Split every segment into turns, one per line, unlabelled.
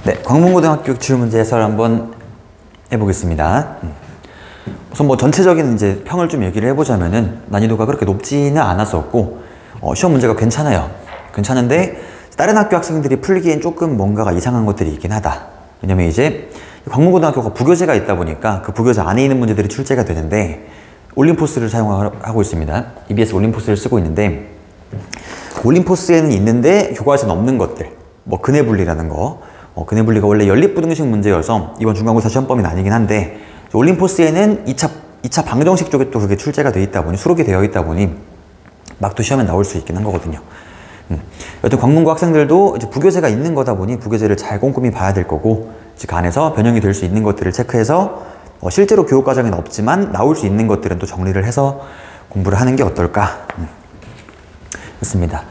네, 광문고등학교 기출문제 해설 한번 해보겠습니다. 우선 뭐 전체적인 이제 평을 좀 얘기를 해보자면은 난이도가 그렇게 높지는 않았었고 시험 문제가 괜찮아요. 괜찮은데 다른 학교 학생들이 풀기엔 조금 뭔가가 이상한 것들이 있긴 하다. 왜냐면 이제 광문고등학교가 부교재가 있다 보니까 그 부교재 안에 있는 문제들이 출제가 되는데 올림포스를 사용하고 있습니다. EBS 올림포스를 쓰고 있는데 올림포스에는 있는데 교과서에는 없는 것들, 뭐 근해분리라는 거, 근해 분리가 원래 연립부등식 문제여서 이번 중간고사 시험범위는 아니긴 한데 올림포스에는 2차 방정식 쪽에 또 그게 출제가 되어 있다 보니 수록이 되어 있다 보니 막도 시험에 나올 수 있긴 한 거거든요. 여튼 광문고 학생들도 이제 부교재가 있는 거다 보니 부교재를 잘 꼼꼼히 봐야 될 거고 그 안에서 변형이 될 수 있는 것들을 체크해서 실제로 교육과정에는 없지만 나올 수 있는 것들은 또 정리를 해서 공부를 하는 게 어떨까 그렇습니다.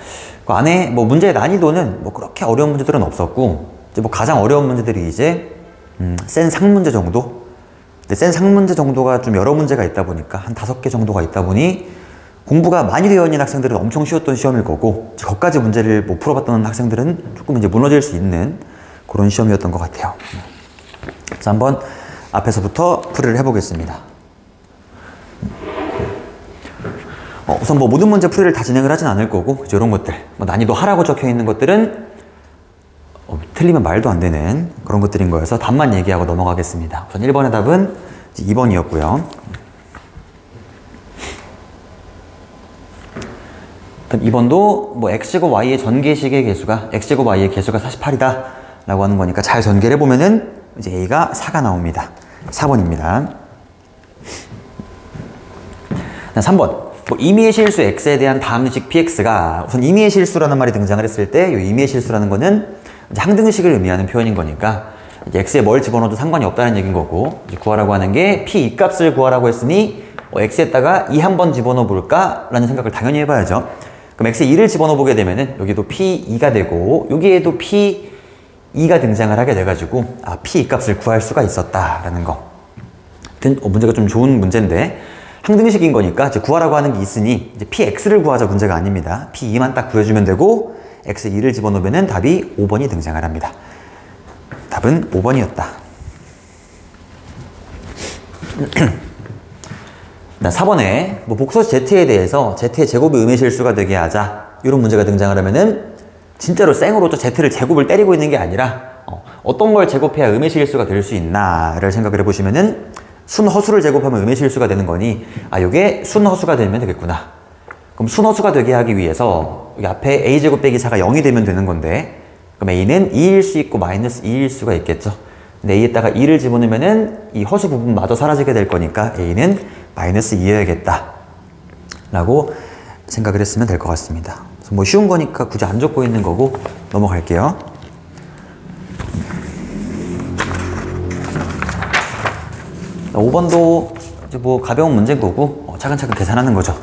그 안에 뭐 문제의 난이도는 뭐 그렇게 어려운 문제들은 없었고 이제 뭐 가장 어려운 문제들이 이제 센 상문제 정도. 근데 센 상문제 정도가 좀 여러 문제가 있다 보니까 한 5개 정도가 있다 보니 공부가 많이 되어 있는 학생들은 엄청 쉬웠던 시험일 거고 거기까지 문제를 못 풀어봤던 학생들은 조금 이제 무너질 수 있는 그런 시험이었던 것 같아요. 그래서 한번 앞에서부터 풀이를 해보겠습니다. 우선 뭐 모든 문제 풀이를 다 진행을 하진 않을 거고 이런 것들 뭐 난이도 하라고 적혀 있는 것들은 틀리면 말도 안 되는 그런 것들인 거여서 답만 얘기하고 넘어가겠습니다. 우선 1번의 답은 2번이었고요. 2번도 뭐 x제곱 y의 전개식의 개수가 x제곱 y의 개수가 48이다 라고 하는 거니까 잘 전개를 해보면은 이제 a가 4가 나옵니다. 4번입니다. 3번 뭐 임의의 실수 x에 대한 다음식 px가 우선 임의의 실수라는 말이 등장을 했을 때 이 임의의 실수라는 거는 이제 항등식을 의미하는 표현인 거니까 이제 x에 뭘 집어넣어도 상관이 없다는 얘기인 거고 이제 구하라고 하는 게 p 2값을 구하라고 했으니 x에다가 2 한번 집어넣어 볼까? 라는 생각을 당연히 해봐야죠. 그럼 x에 2를 집어넣어 보게 되면은 여기도 p2가 되고 여기에도 p2가 등장을 하게 돼가지고 p 2값을 구할 수가 있었다라는 거. 문제가 좀 좋은 문제인데 항등식인 거니까 이제 구하라고 하는 게 있으니 이제 px를 구하자 문제가 아닙니다. p2만 딱 구해주면 되고 x에 2를 집어넣으면 답이 5번이 등장을 합니다. 답은 5번이었다. 4번에 뭐 복소시 z에 대해서 z의 제곱이 음의 실수가 되게 하자 이런 문제가 등장을 하면은 진짜로 생으로 또 z를 제곱을 때리고 있는 게 아니라 어떤 걸 제곱해야 음의 실수가 될 수 있나를 생각을 해보시면은 순허수를 제곱하면 음의 실수가 되는 거니 이게 순허수가 되면 되겠구나. 그럼 순허수가 되게 하기 위해서 여기 앞에 a제곱 빼기 4가 0이 되면 되는 건데 그럼 a는 2일 수 있고 마이너스 2일 수가 있겠죠. 근데 a에다가 2를 집어넣으면은 이 허수 부분마저 사라지게 될 거니까 a는 마이너스 2여야겠다 라고 생각을 했으면 될 것 같습니다. 그래서 뭐 쉬운 거니까 굳이 안 적고 있는 거고 넘어갈게요. 5번도 이제 뭐 가벼운 문제인 거고 차근차근 계산하는 거죠.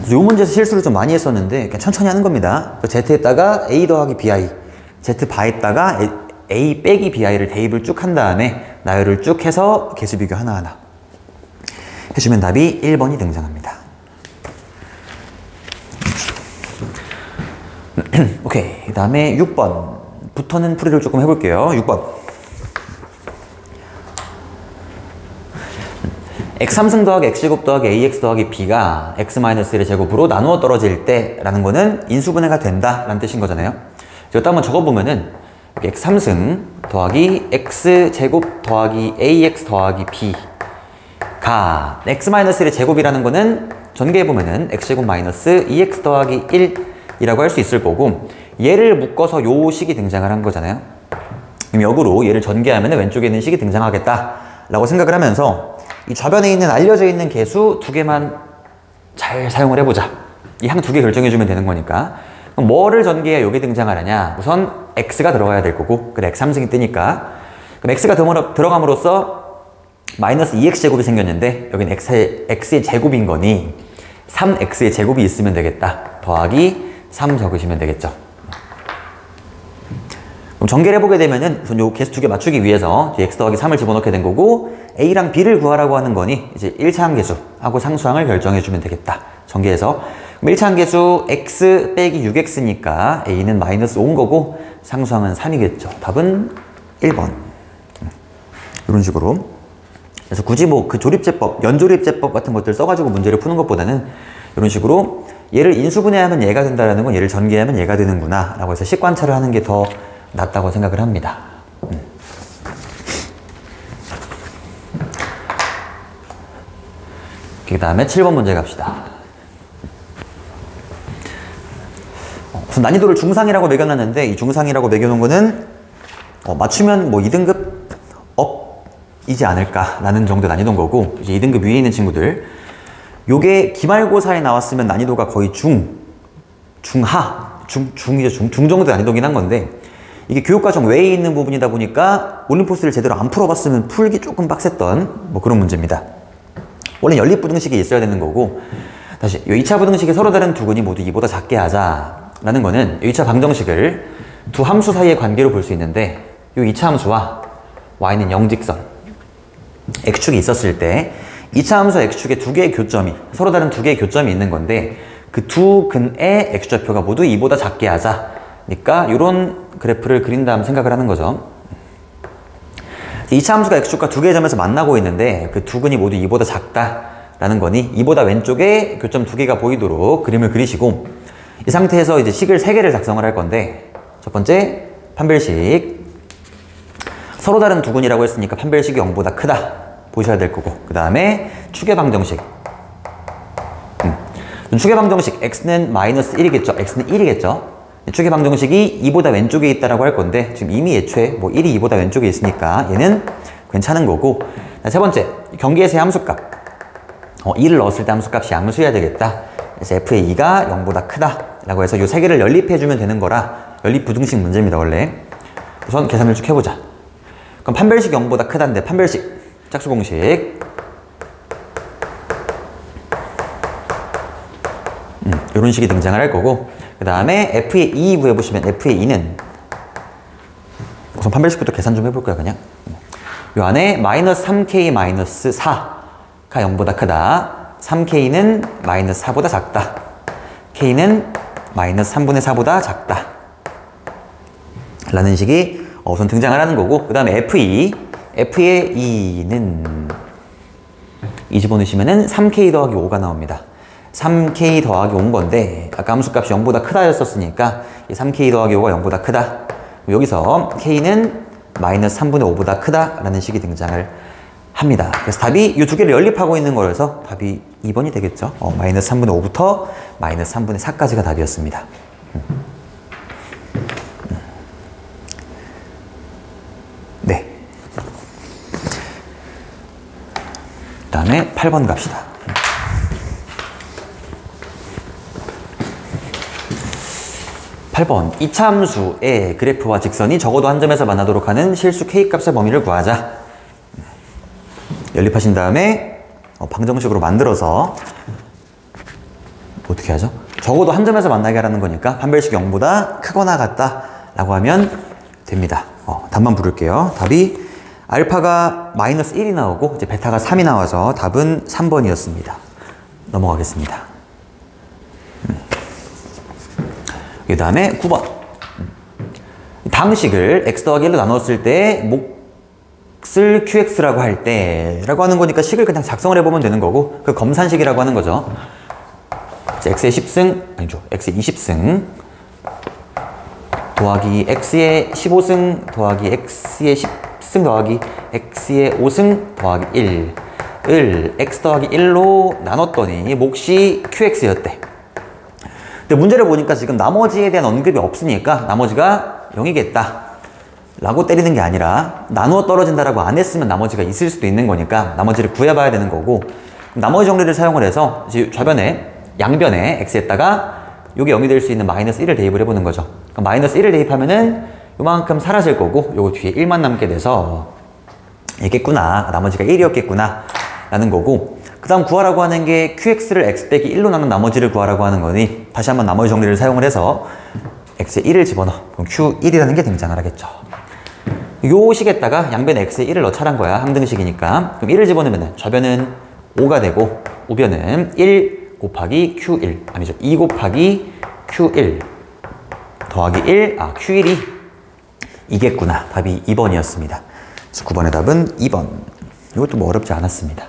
이 문제에서 실수를 좀 많이 했었는데 그냥 천천히 하는 겁니다. z에다가 a 더하기 bi, z바에다가 a 빼기 bi를 대입을 쭉 한 다음에 나열을 쭉 해서 개수 비교 하나하나 해주면 답이 1번이 등장합니다. 오케이. 그 다음에 6번부터는 풀이를 조금 해볼게요. 6번. x3승 더하기 x제곱 더하기 ax 더하기 b가 x-1의 제곱으로 나누어 떨어질 때 라는 거는 인수분해가 된다 라는 뜻인 거잖아요. 이것도 한번 적어보면은 x3승 더하기 x제곱 더하기 ax 더하기 b가 x-1의 제곱이라는 거는 전개해보면은 x제곱 마이너스 2x 더하기 1이라고 할 수 있을 거고 얘를 묶어서 요 식이 등장을 한 거잖아요. 그럼 역으로 얘를 전개하면 왼쪽에 있는 식이 등장하겠다 라고 생각을 하면서 이 좌변에 있는 알려져 있는 개수 2개만 잘 사용을 해보자. 이 항 2개 결정해주면 되는 거니까. 그럼 뭐를 전개해야 여기 등장을 하냐? 우선 x가 들어가야 될 거고 그래 x3승이 뜨니까 그럼 x가 들어감으로써 마이너스 2x제곱이 생겼는데 여기는 x의 제곱인 거니 3x의 제곱이 있으면 되겠다. 더하기 3 적으시면 되겠죠. 그럼 전개를 해보게 되면은 우선 요 개수 2개 맞추기 위해서 x 더하기 3을 집어넣게 된 거고 a랑 b를 구하라고 하는 거니 이제 1차항 개수하고 상수항을 결정해주면 되겠다. 전개해서 그럼 1차항 개수 x 빼기 6x니까 a는 마이너스 5인 거고 상수항은 3이겠죠. 답은 1번. 이런 식으로. 그래서 굳이 뭐 그 조립제법, 연조립제법 같은 것들 써가지고 문제를 푸는 것보다는 이런 식으로 얘를 인수분해하면 얘가 된다라는 건 얘를 전개하면 얘가 되는구나 라고 해서 식관찰을 하는 게 더 낫다고 생각을 합니다. 그 다음에 7번 문제 갑시다. 우선 난이도를 중상이라고 매겨놨는데 이 중상이라고 매겨놓은 거는 맞추면 뭐 2등급 업이지 않을까라는 정도 난이도인 거고, 이제 2등급 위에 있는 친구들 요게 기말고사에 나왔으면 난이도가 거의 중 정도 난이도긴 한 건데, 이게 교육과정 외에 있는 부분이다 보니까 올림포스를 제대로 안 풀어봤으면 풀기 조금 빡셌던 뭐 그런 문제입니다. 원래 연립부등식이 있어야 되는 거고, 다시 이 2차 부등식의 서로 다른 두 근이 모두 2보다 작게 하자라는 거는 2차 방정식을 두 함수 사이의 관계로 볼 수 있는데, 이 2차 함수와 y는 0직선 x축이 있었을 때 2차 함수 x축에 두 개의 교점이, 서로 다른 두 개의 교점이 있는 건데, 그 두 근의 x좌표가 모두 2보다 작게 하자. 그러니까 이런 그래프를 그린 다음 생각을 하는 거죠. 2차 함수가 x축과 두 개의 점에서 만나고 있는데 그 두 근이 모두 2보다 작다라는 거니 2보다 왼쪽에 교점 두 개가 보이도록 그림을 그리시고, 이 상태에서 이제 식을 3개를 작성을 할 건데, 첫 번째 판별식, 서로 다른 두 근이라고 했으니까 판별식이 0보다 크다 보셔야 될 거고, 그 다음에 축의 방정식. 축의 방정식 x는 -1이겠죠. x는 1이겠죠. 축의 방정식이 2보다 왼쪽에 있다라고 할 건데, 지금 이미 애초에 뭐 1이 2보다 왼쪽에 있으니까 얘는 괜찮은 거고, 세 번째 경계에서의 함수값, 2를 넣었을 때 함수값이 양수여야 되겠다. 그래서 f의 2가 0보다 크다 라고 해서 이 세 개를 연립해주면 되는 거라 연립부등식 문제입니다. 원래 우선 계산을 쭉 해보자. 그럼 판별식 0보다 크다인데 판별식 짝수공식 이런 식이 등장을 할 거고, 그 다음에 f의 2 구해보시면 f의 2는 우선 판별식부터 계산 좀 해볼까요? 그냥 이 안에 -3k-4가 0보다 크다, 3k는 -4보다 작다, k는 -3분의 4보다 작다 라는 식이 우선 등장을 하는 거고, 그 다음에 f의 2는 이 집어넣으시면은 3k 더하기 5가 나옵니다. 3k 더하기 5인 건데 아까 함수값이 0보다 크다 였었으니까 이 3k 더하기 5가 0보다 크다, 여기서 k는 -3분의 5보다 크다 라는 식이 등장을 합니다. 그래서 답이 이 두 개를 연립하고 있는 거라서 답이 2번이 되겠죠. -3분의 5부터 -3분의 4까지가 답이었습니다. 네. 그 다음에 8번 갑시다. 8번 2차 함수의 그래프와 직선이 적어도 한 점에서 만나도록 하는 실수 k값의 범위를 구하자. 연립하신 다음에 방정식으로 만들어서 어떻게 하죠? 적어도 한 점에서 만나게 하라는 거니까 판별식 0보다 크거나 같다 라고 하면 됩니다. 답만 부를게요. 답이 알파가 -1이 나오고 이제 베타가 3이 나와서 답은 3번이었습니다. 넘어가겠습니다. 그 다음에 9번. 당식을 x 더하기 1로 나눴을 때 몫을 qx라고 할 때 라고 하는 거니까 식을 그냥 작성을 해보면 되는 거고, 그 검산식이라고 하는 거죠. x의 10승, 아니죠, x의 20승 더하기 x의 15승 더하기 x의 10승 더하기 x의 5승 더하기 1을 x 더하기 1로 나눴더니 몫이 qx였대. 근데 문제를 보니까 지금 나머지에 대한 언급이 없으니까 나머지가 0이겠다 라고 때리는 게 아니라 나누어 떨어진다라고 안 했으면 나머지가 있을 수도 있는 거니까 나머지를 구해봐야 되는 거고, 나머지 정리를 사용을 해서 좌변에 양변에 x에다가 요게 0이 될 수 있는 -1을 대입을 해보는 거죠. 그럼 -1을 대입하면은 요만큼 사라질 거고 요거 뒤에 1만 남게 돼서 있겠구나, 나머지가 1이었겠구나 라는 거고, 그 다음 구하라고 하는 게 qx를 x 빼기 1로 나눈 나머지를 구하라고 하는 거니 다시 한번 나머지 정리를 사용을 해서 x에 1을 집어넣어. 그럼 q1이라는 게 등장을 하겠죠. 요 식에다가 양변에 x에 1을 넣자란 거야. 항등식이니까. 그럼 1을 집어넣으면 좌변은 5가 되고 우변은 1 곱하기 q1, 아니죠, 2 곱하기 q1 더하기 1, q1이 이겠구나. 답이 2번이었습니다. 그래서 9번의 답은 2번. 이것도 뭐 어렵지 않았습니다.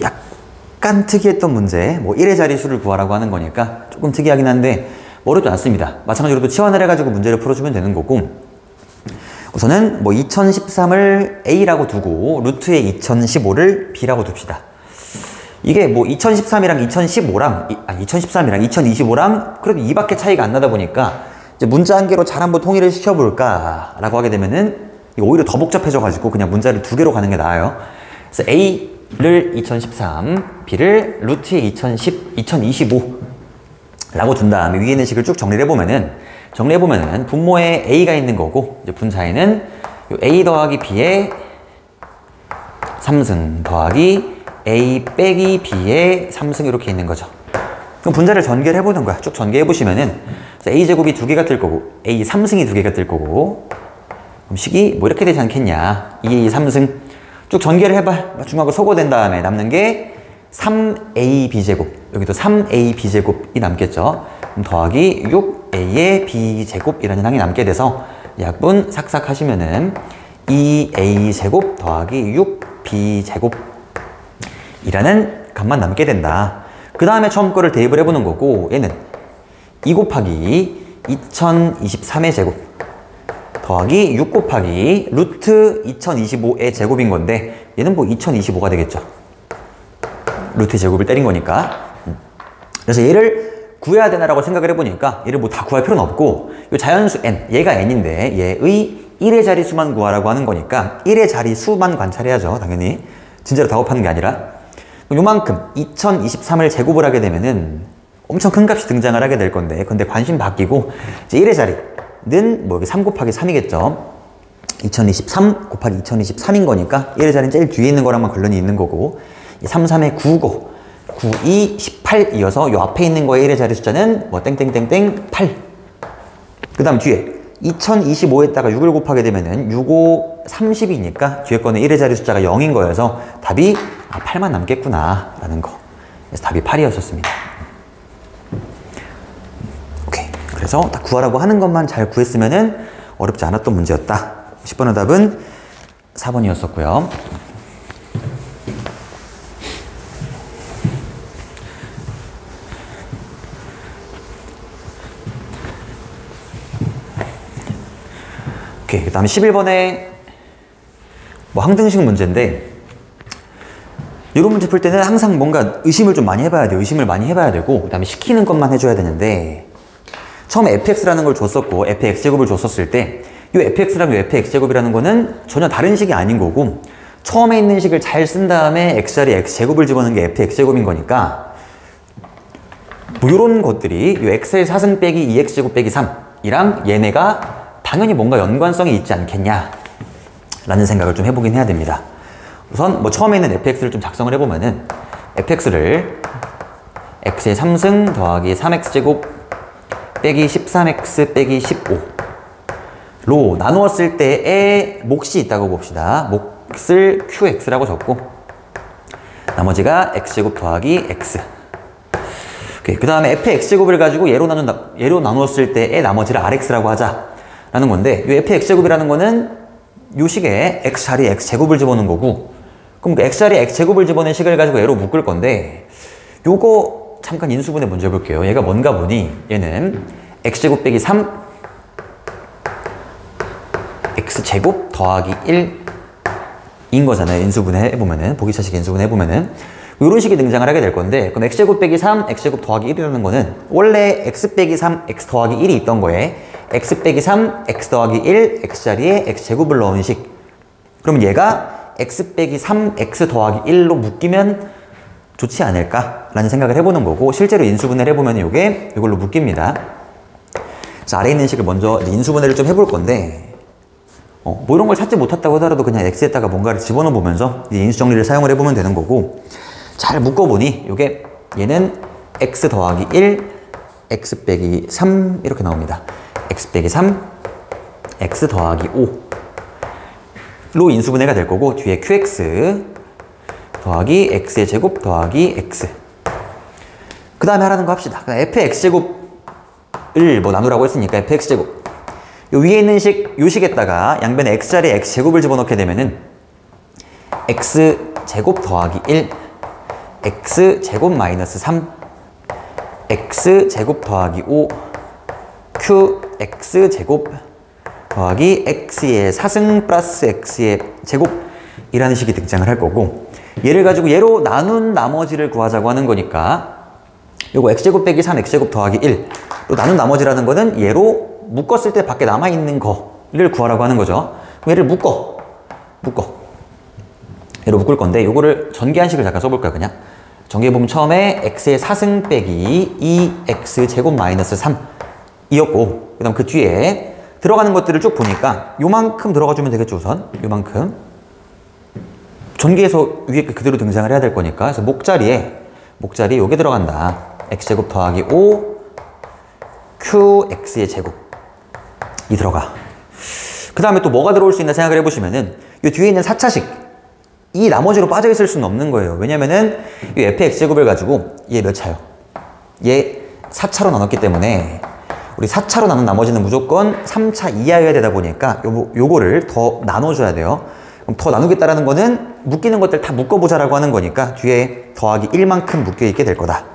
약간 특이했던 문제, 뭐 1의 자리수를 구하라고 하는 거니까 조금 특이하긴 한데 어렵지 않습니다. 마찬가지로 또 치환을 해가지고 문제를 풀어주면 되는 거고, 우선은 뭐 2013을 A라고 두고 루트의 2015를 B라고 둡시다. 이게 뭐 2013이랑 2013이랑 2025랑 그래도 2밖에 차이가 안 나다 보니까 이제 문자 한 개로 잘 한번 통일을 시켜볼까 라고 하게 되면은 오히려 더 복잡해져가지고 그냥 문자를 2개로 가는 게 나아요. 그래서 A를 2013, B를 루트의 2025 라고 둔 다음에 위에 있는 식을 쭉 정리해보면은 분모에 A가 있는 거고, 이제 분자에는 A 더하기 B의 3승 더하기 A 빼기 B의 3승 이렇게 있는 거죠. 그럼 분자를 전개를 해보는 거야. 쭉 전개해보시면은 A제곱이 2개가 뜰 거고 A 3승이 2개가 뜰 거고, 그럼 식이 뭐 이렇게 되지 않겠냐. 2A 3승 쭉 전개를 해봐. 중하고 소거된 다음에 남는 게 3AB제곱, 여기도 3AB제곱이 남겠죠. 그럼 더하기 6A의 B제곱이라는 항이 남게 돼서 약분 삭삭 하시면은 2A제곱 더하기 6B제곱 이라는 값만 남게 된다. 그 다음에 처음 거를 대입을 해보는 거고, 얘는 2 곱하기 2023의 제곱 더하기 6 곱하기 루트 2025의 제곱인 건데, 얘는 뭐 2025가 되겠죠. 루트 제곱을 때린 거니까. 그래서 얘를 구해야 되나라고 생각을 해보니까 얘를 뭐 다 구할 필요는 없고, 이 자연수 n, 얘가 n인데 얘의 1의 자리수만 구하라고 하는 거니까 1의 자리수만 관찰해야죠. 당연히 진짜로 다 곱하는 게 아니라. 요만큼 2023을 제곱을 하게 되면은 엄청 큰 값이 등장을 하게 될 건데, 근데 관심 바뀌고 이제 1의 자리는 뭐 여기 3 곱하기 3이겠죠. 2023 곱하기 2023인 거니까 1의 자리는 제일 뒤에 있는 거랑만 관련이 있는 거고, 3, 3에 9고 9, 2, 18이어서 요 앞에 있는 거의 1의 자리 숫자는 뭐 땡땡땡땡 8. 그 다음 뒤에 2025에다가 6을 곱하게 되면은 6, 5, 30이니까 뒤에 거는 1의 자리 숫자가 0인 거여서 답이 8만 남겠구나 라는 거. 그래서 답이 8이었었습니다. 오케이. 그래서 딱 구하라고 하는 것만 잘 구했으면은 어렵지 않았던 문제였다. 10번의 답은 4번이었었고요. 오케이. 그 다음에 11번에 뭐 항등식 문제인데, 이런 문제 풀 때는 항상 뭔가 의심을 좀 많이 해봐야 돼요. 의심을 많이 해봐야 되고, 그 다음에 시키는 것만 해줘야 되는데, 처음에 fx라는 걸 줬었고 fx제곱을 줬었을 때 이 fx랑 이 fx제곱이라는 거는 전혀 다른 식이 아닌 거고, 처음에 있는 식을 잘 쓴 다음에 x자리에 x제곱을 집어넣은 게 fx제곱인 거니까, 뭐 이런 것들이 이 x의 4승 빼기 2x제곱 빼기 3이랑 얘네가 당연히 뭔가 연관성이 있지 않겠냐 라는 생각을 좀 해보긴 해야 됩니다. 우선 뭐 처음에 있는 fx를 좀 작성을 해보면은 fx를 x의 3승 더하기 3x제곱 빼기 13x 빼기 15로 나누었을 때의 몫이 있다고 봅시다. 몫을 qx라고 적고 나머지가 x제곱 더하기 x. 그 다음에 fx제곱을 가지고 얘로 나누었을 때의 나머지를 rx라고 하자 라는 건데, 이 fx제곱이라는 거는 요 식에 x자리에 x제곱을 집어넣은 거고, 그럼 그 x자리에 x제곱을 집어넣은 식을 가지고 얘로 묶을 건데, 요거 잠깐 인수분해 먼저 해볼게요. 얘가 뭔가 보니 얘는 x제곱 빼기 3 x제곱 더하기 1인 거잖아요. 인수분해 해보면은, 보기차식 인수분해 해보면은 요런 식이 등장을 하게 될 건데, 그럼 x제곱 빼기 3 x제곱 더하기 1이라는 거는 원래 x 빼기 3 x 더하기 1이 있던 거에 x 빼기 3 x 더하기 1 x자리에 x제곱을 넣은 식. 그러면 얘가 x 빼기 3 x 더하기 1로 묶이면 좋지 않을까 라는 생각을 해보는 거고, 실제로 인수분해를 해보면 이게 이걸로 묶입니다. 자, 아래에 있는 식을 먼저 인수분해를 좀 해볼 건데, 뭐 이런 걸 찾지 못했다고 하더라도 그냥 x에다가 뭔가를 집어넣어 보면서 인수정리를 사용을 해보면 되는 거고, 잘 묶어보니 이게 얘는 x 더하기 1 x 빼기 3 이렇게 나옵니다. x 빼기 3 x 더하기 5 인수분해가 될 거고 뒤에 qx 더하기 x의 제곱 더하기 x. 그 다음에 하라는 거 합시다. fx제곱을 뭐 나누라고 했으니까 fx제곱. 요 위에 있는 요 식에다가 양변에 x자리에 x제곱을 집어넣게 되면은 x제곱 더하기 1, x제곱 마이너스 3, x제곱 더하기 5, qx제곱 더하기 x의 4승 플러스 x의 제곱이라는 식이 등장을 할 거고, 얘를 가지고 얘로 나눈 나머지를 구하자고 하는 거니까 요거 x제곱 빼기 3 x제곱 더하기 1로 나눈 나머지라는 거는 얘로 묶었을 때 밖에 남아있는 거를 구하라고 하는 거죠. 그럼 얘를 묶어. 얘로 묶을 건데 요거를 전개한식을 잠깐 써볼까요? 그냥 전개해보면 처음에 x의 4승 빼기 2x제곱 마이너스 3이었고, 그 다음 그 뒤에 들어가는 것들을 쭉 보니까 요만큼 들어가주면 되겠죠. 우선 요만큼 전개해서 위에 그대로 등장을 해야 될 거니까, 그래서 목자리에 요게 들어간다. x제곱 더하기 5 qx의 제곱이 들어가. 그 다음에 또 뭐가 들어올 수 있나 생각을 해보시면은 이 뒤에 있는 4차식, 이 나머지로 빠져 있을 수는 없는 거예요. 왜냐면은 이 fx제곱을 가지고 얘 몇 차요? 얘 4차로 나눴기 때문에 우리 4차로 나눈 나머지는 무조건 3차 이하여야 되다 보니까 요거를 더 나눠줘야 돼요. 그럼 더 나누겠다라는 거는 묶이는 것들 다 묶어보자라고 하는 거니까 뒤에 더하기 1만큼 묶여있게 될 거다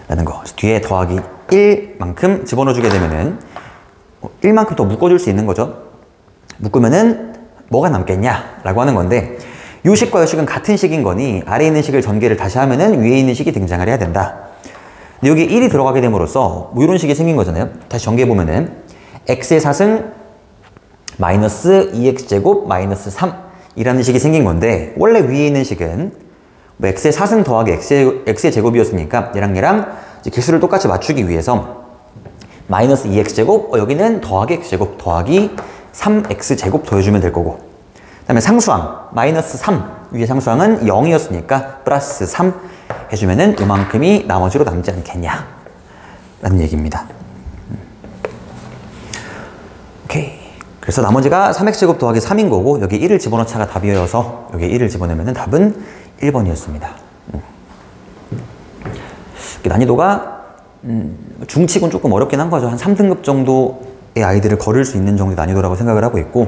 라는 거. 그래서 뒤에 더하기 1만큼 집어넣어주게 되면은 1만큼 더 묶어줄 수 있는 거죠. 묶으면은 뭐가 남겠냐 라고 하는 건데, 요 식과 요 식은 같은 식인 거니 아래에 있는 식을 전개를 다시 하면은 위에 있는 식이 등장을 해야 된다. 근데 여기 1이 들어가게 됨으로써 뭐 이런 식이 생긴 거잖아요. 다시 전개해보면은 x의 4승 마이너스 2x제곱 마이너스 3 이라는 식이 생긴 건데, 원래 위에 있는 식은 뭐 x의 4승 더하기 x의 제곱이었으니까 얘랑 이제 개수를 똑같이 맞추기 위해서 마이너스 2x제곱, 여기는 더하기 x제곱 더하기 3x제곱 더해주면 될 거고, 그 다음에 상수항 마이너스 3, 위에 상수항은 0이었으니까 플러스 3 해주면은 요만큼이 나머지로 남지 않겠냐 라는 얘기입니다. 오케이. 그래서 나머지가 3x제곱 더하기 3인 거고, 여기 1을 집어넣자가 답이어서 여기 1을 집어넣으면 답은 1번이었습니다. 난이도가 중치곤 조금 어렵긴 한 거죠. 한 3등급 정도의 아이들을 거를 수 있는 정도의 난이도라고 생각을 하고 있고,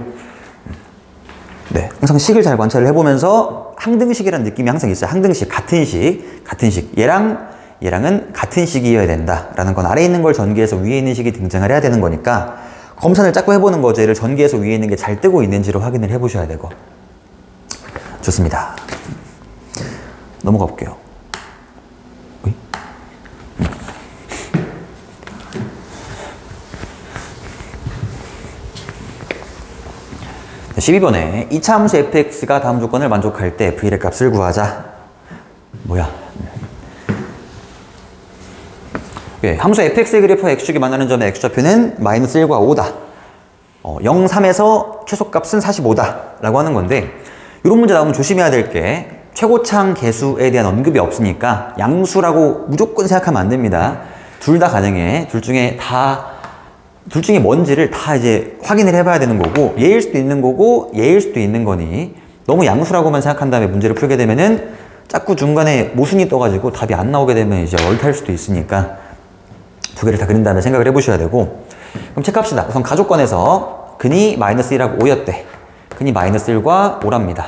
네, 항상 식을 잘 관찰을 해보면서 항등식이라는 느낌이 항상 있어요. 항등식, 같은 식. 얘랑은 같은 식이어야 된다라는 건 아래에 있는 걸 전개해서 위에 있는 식이 등장을 해야 되는 거니까 검산을 자꾸 해보는 거죠. 얘를 전개해서 위에 있는 게 잘 뜨고 있는지를 확인을 해보셔야 되고. 좋습니다. 넘어가 볼게요. 12번에 2차 함수 fx가 다음 조건을 만족할 때 v의 값을 구하자. 뭐야? 예, 함수 fx의 그래프와 x축이 만나는 점의 x좌표는 마이너스 1과 5다. 0, 3에서 최소값은 45다 라고 하는 건데, 이런 문제 나오면 조심해야 될 게 최고창 개수에 대한 언급이 없으니까 양수라고 무조건 생각하면 안 됩니다. 둘 다 가능해. 둘 중에 뭔지를 다 이제 확인을 해봐야 되는 거고, 얘일 수도 있는 거고 얘일 수도 있는 거니 너무 양수라고만 생각한 다음에 문제를 풀게 되면은 자꾸 중간에 모순이 떠가지고 답이 안 나오게 되면 이제 얼탈 수도 있으니까 두 개를 다 그린 다음에 생각을 해보셔야 되고. 그럼 체크합시다. 우선 가조건에서 근이 마이너스 1하고 5였대. 근이 마이너스 1과 5랍니다.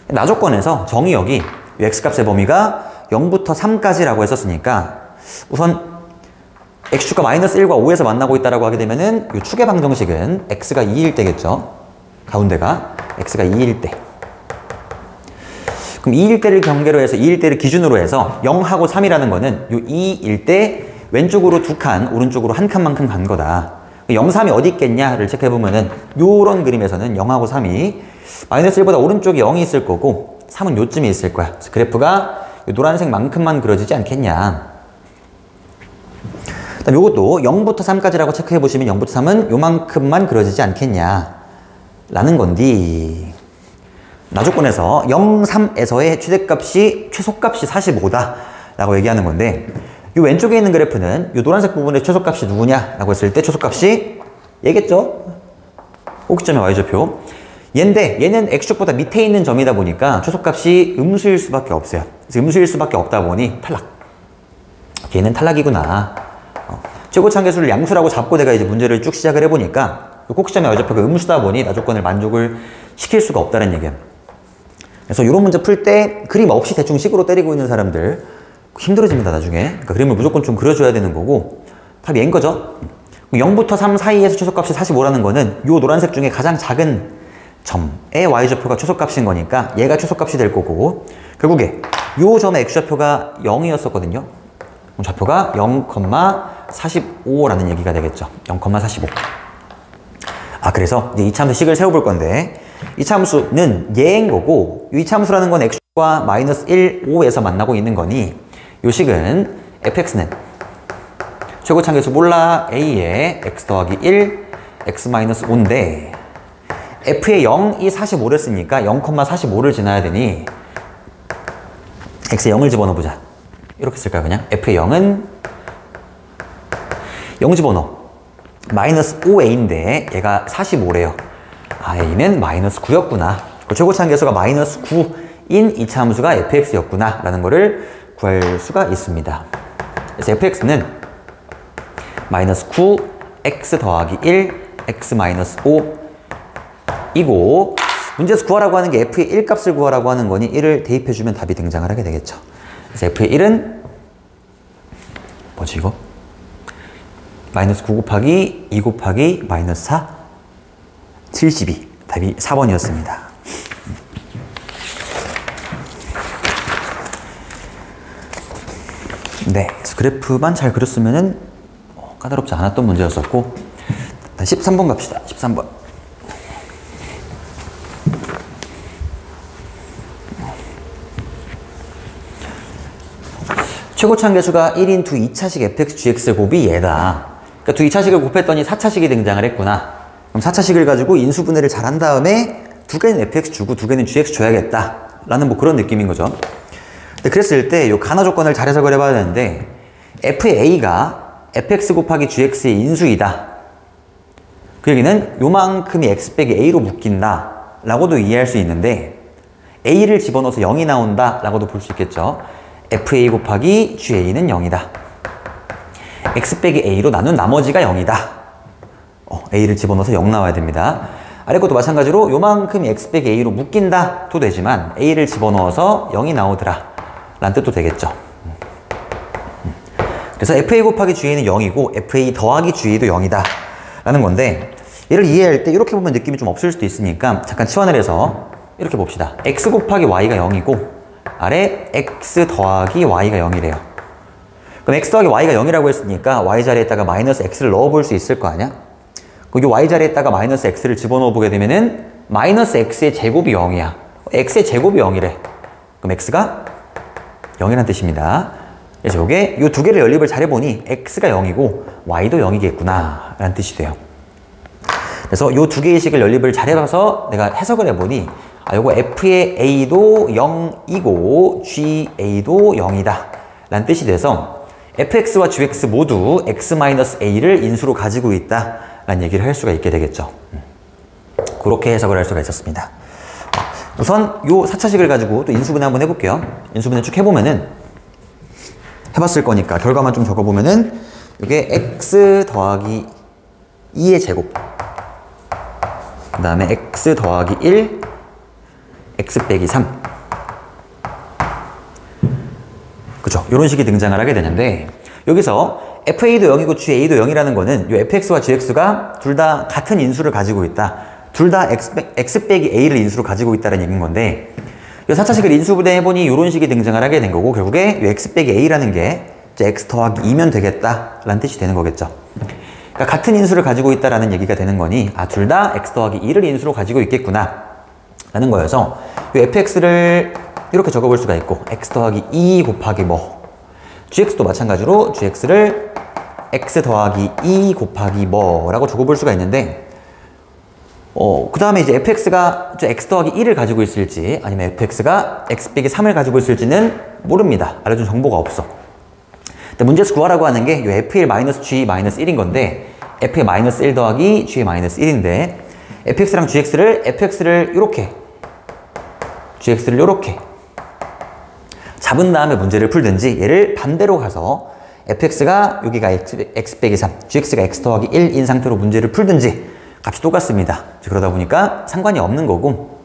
나조건에서 정의 여기 x값의 범위가 0부터 3까지라고 했었으니까 우선 x축과 마이너스 1과 5에서 만나고 있다라고 하게 되면은 이 축의 방정식은 x가 2일 때겠죠. 가운데가 x가 2일 때. 그럼 2일 때를 경계로 해서 2일 때를 기준으로 해서 0하고 3이라는 거는 이 2일 때 왼쪽으로 2칸, 오른쪽으로 1칸만큼 간 거다. 0, 3이 어디 있겠냐를 체크해보면은 요런 그림에서는 0하고 3이 마이너스 1보다 오른쪽에 0이 있을 거고 3은 요쯤에 있을 거야. 그래서 그래프가 노란색만큼만 그려지지 않겠냐. 그다음 요것도 0부터 3까지라고 체크해보시면 0부터 3은 요만큼만 그려지지 않겠냐 라는 건디, 나조건에서 0, 3에서의 최소값이 45다 라고 얘기하는 건데, 요 왼쪽에 있는 그래프는 요 노란색 부분의 최소값이 누구냐 라고 했을 때 최소값이 얘겠죠? 꼭지점의 y좌표 얘인데 얘는 x축보다 밑에 있는 점이다 보니까 최소값이 음수일 수밖에 없어요. 그래서 음수일 수밖에 없다 보니 탈락. 얘는 탈락이구나. 최고차항계수를 양수라고 잡고 내가 이제 문제를 쭉 시작을 해보니까 꼭지점의 여좌표가 음수다 보니 나조건을 만족을 시킬 수가 없다는 얘기야. 그래서 이런 문제 풀 때 그림 없이 대충 식으로 때리고 있는 사람들 힘들어집니다, 나중에. 그러니까 그림을 무조건 좀 그려줘야 되는 거고 답이 N인 거죠. 0부터 3 사이에서 최소값이 45라는 거는 이 노란색 중에 가장 작은 점의 y좌표가 최소값인 거니까 얘가 최소값이 될 거고 결국에 이 점의 x좌표가 0이었었거든요. 좌표가 0,45라는 얘기가 되겠죠. 0,45. 그래서 이제 이차함수식을 세워볼 건데 이차함수는 얘인 거고 이 이차함수라는 건 x과 마이너스 1, 5에서 만나고 있는 거니 이 식은 fx는 최고차항계수 몰라 a에 x 더하기 1, x 마이너스 5인데 f의 0이 45를 쓰니까 0,45를 지나야 되니 x에 0을 집어넣어보자. 이렇게 쓸까요? 그냥 f의 0은 0 집어넣어. 마이너스 5a인데 얘가 45래요. a는 마이너스 9였구나. 최고차항계수가 마이너스 9인 이차함수가 fx였구나 라는 거를 구할 수가 있습니다. 그래서 fx는 마이너스 9 x 더하기 1 x 마이너스 5 이고 문제에서 구하라고 하는 게 f의 1값을 구하라고 하는 거니 1을 대입해주면 답이 등장을 하게 되겠죠. 그래서 f의 1은 뭐지 이거? 마이너스 9 곱하기 2 곱하기 마이너스 4 72 답이 4번이었습니다. 네, 그래서 그래프만 잘 그렸으면은 까다롭지 않았던 문제였었고 13번 갑시다. 13번. 최고차항계수가 1인 두 2차식 fx, gx 곱이 얘다. 그러니까 두 2차식을 곱했더니 4차식이 등장을 했구나. 그럼 4차식을 가지고 인수분해를 잘 한 다음에 두 개는 fx 주고 두 개는 gx 줘야겠다. 라는 뭐 그런 느낌인 거죠. 근데 그랬을 때 이 가나 조건을 잘 해석을 해봐야 되는데 f의 a가 fx 곱하기 gx의 인수이다. 그 얘기는 요만큼이 x 빼기 a로 묶인다. 라고도 이해할 수 있는데 a를 집어넣어서 0이 나온다. 라고도 볼 수 있겠죠. fa 곱하기 ga는 0이다. x 빼기 a로 나눈 나머지가 0이다. a를 집어넣어서 0 나와야 됩니다. 아래 것도 마찬가지로 요만큼이 x 빼기 a로 묶인다도 되지만 a를 집어넣어서 0이 나오더라 라는 뜻도 되겠죠. 그래서 fa 곱하기 ga는 0이고 fa 더하기 ga도 0이다 라는 건데 얘를 이해할 때 이렇게 보면 느낌이 좀 없을 수도 있으니까 잠깐 치환을 해서 이렇게 봅시다. x 곱하기 y가 0이고 아래 x 더하기 y가 0이래요. 그럼 x 더하기 y가 0이라고 했으니까 y 자리에다가 마이너스 x를 넣어볼 수 있을 거 아니야? 이 y 자리에다가 마이너스 x를 집어넣어 보게 되면은 마이너스 x의 제곱이 0이야. x의 제곱이 0이래. 그럼 x가 0이란 뜻입니다. 그래서 이게 이 두 개를 연립을 잘 해보니 x가 0이고 y도 0이겠구나 라는 뜻이 돼요. 그래서 이 두 개의 식을 연립을 잘 해봐서 내가 해석을 해보니 요거 f의 a도 0이고 ga도 0이다 라는 뜻이 돼서 fx와 gx 모두 x-a를 인수로 가지고 있다 라는 얘기를 할 수가 있게 되겠죠. 그렇게 해석을 할 수가 있었습니다. 우선 요 4차식을 가지고 또 인수분해 한번 해볼게요. 인수분해 쭉 해보면은 해봤을 거니까 결과만 좀 적어보면은 이게 x 더하기 2의 제곱 그 다음에 x 더하기 1 x 빼기 3 그죠? 이런 식이 등장을 하게 되는데 여기서 fa도 0이고 ga도 0이라는 거는 이 fx와 gx가 둘 다 같은 인수를 가지고 있다. 둘 다 x 빼기 a를 인수로 가지고 있다는 얘기인 건데 이 4차식을 인수분해 해보니 이런 식이 등장을 하게 된 거고 결국에 이 x 빼기 a라는 게 x 더하기 2면 되겠다 라는 뜻이 되는 거겠죠. 그러니까 같은 인수를 가지고 있다라는 얘기가 되는 거니 둘 다 x 더하기 2를 인수로 가지고 있겠구나 라는 거여서 이 fx를 이렇게 적어볼 수가 있고 x 더하기 2 곱하기 뭐 gx도 마찬가지로 gx를 x 더하기 2 곱하기 뭐라고 적어볼 수가 있는데 그 다음에 이제 fx가 x 더하기 1을 가지고 있을지 아니면 fx가 x 빼기 3을 가지고 있을지는 모릅니다. 알려준 정보가 없어. 근데 문제에서 구하라고 하는 게 이 f의 마이너스 g 마이너스 1인 건데 f의 마이너스 1 더하기 g의 마이너스 1인데 fx랑 fx를 요렇게, gx를 요렇게 잡은 다음에 문제를 풀든지, 얘를 반대로 가서 fx가 여기가 x 빼기 3, gx가 x 더하기 1인 상태로 문제를 풀든지 값이 똑같습니다. 그러다 보니까 상관이 없는 거고,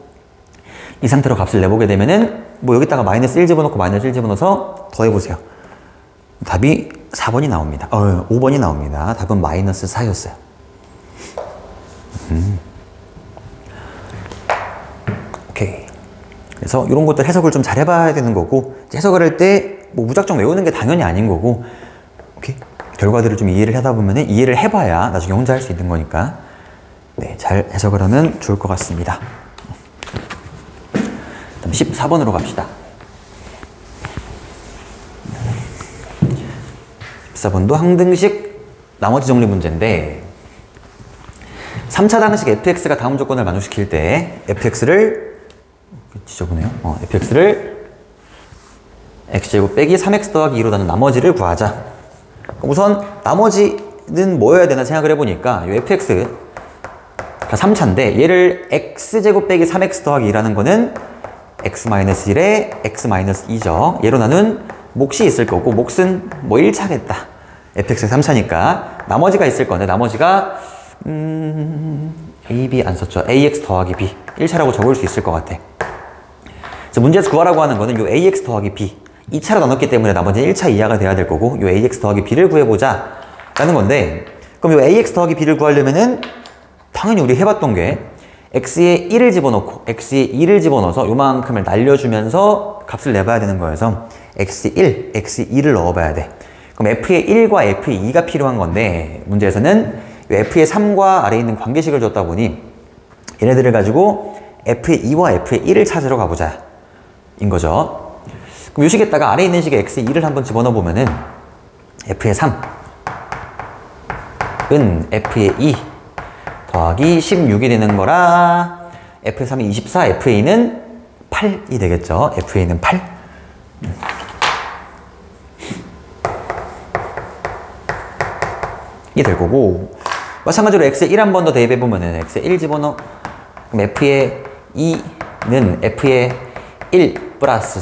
이 상태로 값을 내보게 되면은 뭐 여기다가 마이너스 1 집어넣고 마이너스 1 집어넣어서 더해보세요. 답이 4번이 나옵니다. 5번이 나옵니다. 답은 마이너스 4였어요. 오케이. 그래서 이런 것들 해석을 좀 잘 해봐야 되는 거고, 해석을 할 때 뭐 무작정 외우는 게 당연히 아닌 거고, 오케이. 결과들을 좀 이해를 하다 보면은 이해를 해봐야 나중에 혼자 할 수 있는 거니까, 네, 잘 해석을 하면 좋을 것 같습니다. 그다음 14번으로 갑시다. 14번도 항등식 나머지 정리 문제인데, 3차 당식 fx가 다음 조건을 만족시킬 때 fx를 지저분해요. fx를 x제곱 빼기 3x 더하기 2로 나눈 나머지를 구하자. 우선 나머지는 뭐여야 되나 생각을 해보니까 이 fx가 3차인데 얘를 x제곱 빼기 3x 더하기 2라는 거는 x-1에 x-2죠. 얘로 나눈 몫이 있을 거고, 몫은 뭐 1차겠다. fx가 3차니까 나머지가 있을 건데, 나머지가 a, b 안 썼죠. ax 더하기 b 1차라고 적을 수 있을 것 같아. 그래서 문제에서 구하라고 하는 거는 요 ax 더하기 b 2차로 나눴기 때문에 나머지는 1차 이하가 돼야 될 거고, 요 ax 더하기 b를 구해보자 라는 건데, 그럼 요 ax 더하기 b를 구하려면은 당연히 우리 해봤던 게 x에 1을 집어넣고 x에 2를 집어넣어서 요만큼을 날려주면서 값을 내봐야 되는 거여서 x에 1, x에 2를 넣어봐야 돼. 그럼 f의 1과 f의 2가 필요한 건데, 문제에서는 f의 3과 아래에 있는 관계식을 줬다 보니 얘네들을 가지고 f의 2와 f의 1을 찾으러 가보자 인 거죠. 그럼 이 식에다가 아래에 있는 식에 x의 2를 한번 집어넣어 보면은 f의 3은 f의 2 더하기 16이 되는 거라, f의 3이 24, f의 2는 8이 되겠죠. f의 2는 8. 이 될 거고, 마찬가지로 x에 1 한 번 더 대입해 보면은 x에 1 집어넣어. 그럼 f의 2는 f의 1 플러스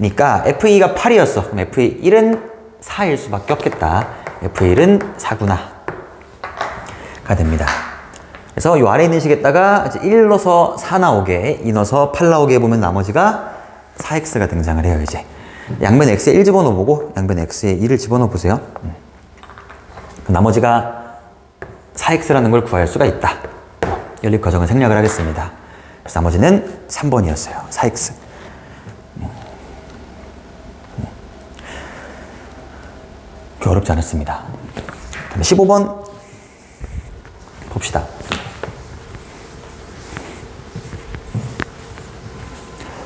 4니까 f의 2가 8이었어. 그럼 f의 1은 4일 수밖에 없겠다. f의 1은 4구나 가 됩니다. 그래서 이 아래 있는 식에다가 이제 1 넣어서 4 나오게, 2 넣어서 8 나오게 해보면 나머지가 4x가 등장을 해요. 이제 양변 x에 1 집어넣어 보고 양변 x에 2를 집어넣어 보세요. 나머지가 4x라는 걸 구할 수가 있다. 연립 과정을 생략을 하겠습니다. 그래서 나머지는 3번이었어요. 4x. 그렇게 어렵지 않았습니다. 15번 봅시다.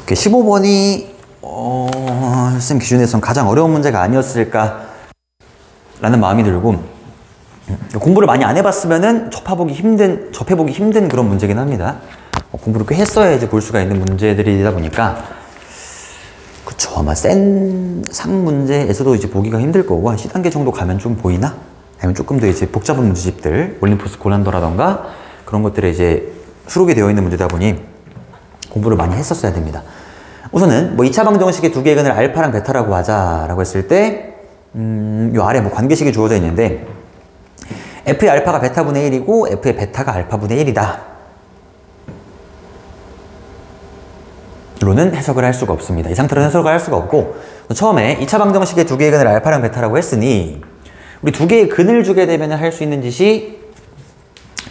15번이 쌤 기준에선 가장 어려운 문제가 아니었을까 라는 마음이 들고, 공부를 많이 안 해봤으면은 접해보기 힘든 그런 문제긴 합니다. 공부를 꽤 했어야지 볼 수가 있는 문제들이다 보니까, 그쵸, 아마 센 상 문제에서도 이제 보기가 힘들 거고, 한 C단계 정도 가면 좀 보이나? 아니면 조금 더 이제 복잡한 문제집들, 올림포스 고난도라던가 그런 것들에 이제 수록이 되어 있는 문제다 보니 공부를 많이 했었어야 됩니다. 우선은 뭐 2차 방정식의 두 개의 근을 알파랑 베타라고 하자라고 했을 때, 요 아래 뭐 관계식이 주어져 있는데, f의 알파가 베타분의 1이고 f의 베타가 알파분의 1이다 로는 해석을 할 수가 없습니다. 이 상태로는 해석을 할 수가 없고, 처음에 2차 방정식의 두 개의 근을 알파랑 베타라고 했으니 우리 두 개의 근을 주게 되면 할 수 있는 짓이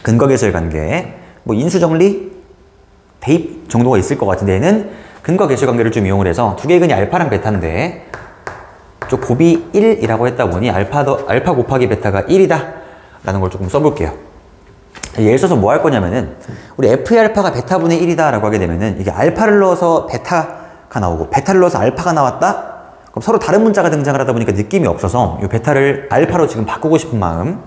근과계수의 관계, 뭐 인수정리, 대입 정도가 있을 것 같은데, 얘는 근과계수의 관계를 좀 이용을 해서 두 개의 근이 알파랑 베타인데 저 곱이 1이라고 했다 보니 알파 곱하기 베타가 1이다 라는 걸 조금 써볼게요. 예를 들어서 뭐 할 거냐면은, 우리 f의 알파가 베타분의 1이다 라고 하게 되면은, 이게 알파를 넣어서 베타가 나오고 베타를 넣어서 알파가 나왔다? 그럼 서로 다른 문자가 등장을 하다 보니까 느낌이 없어서 이 베타를 알파로 지금 바꾸고 싶은 마음.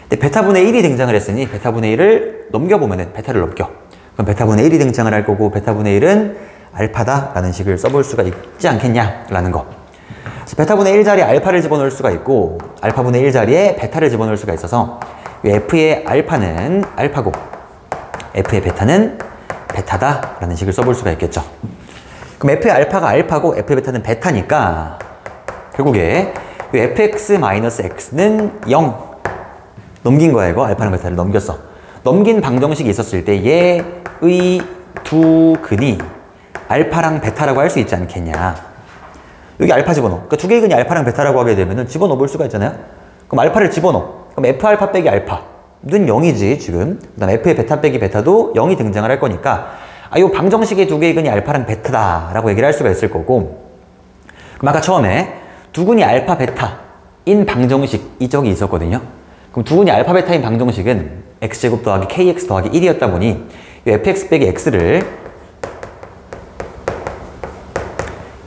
근데 베타분의 1이 등장을 했으니 베타분의 1을 넘겨보면은, 베타를 넘겨, 그럼 베타분의 1이 등장을 할 거고, 베타분의 1은 알파다 라는 식을 써볼 수가 있지 않겠냐 라는 거. 베타분의 1 자리에 알파를 집어넣을 수가 있고, 알파분의 1 자리에 베타를 집어넣을 수가 있어서 이 f의 알파는 알파고 f의 베타는 베타다 라는 식을 써볼 수가 있겠죠. 그럼 f의 알파가 알파고 f의 베타는 베타니까 결국에 fx-x는 0 넘긴 거야. 이거 알파랑 베타를 넘겼어. 넘긴 방정식이 있었을 때 얘의 두 근이 알파랑 베타라고 할 수 있지 않겠냐. 여기 알파 집어넣어. 그러니까 두 개의 근이 알파랑 베타라고 하게 되면은 집어넣어 볼 수가 있잖아요. 그럼 알파를 집어넣어. 그럼 f알파 빼기 알파는 0이지 지금. 그 다음 f의 베타 빼기 베타도 0이 등장을 할 거니까 이 방정식의 두 개의 근이 알파랑 베타다라고 얘기를 할 수가 있을 거고, 그럼 아까 처음에 두 근이 알파 베타인 방정식 이쪽이 있었거든요. 그럼 두 근이 알파 베타인 방정식은 x제곱 더하기 kx 더하기 1이었다 보니 이 fx 빼기 x를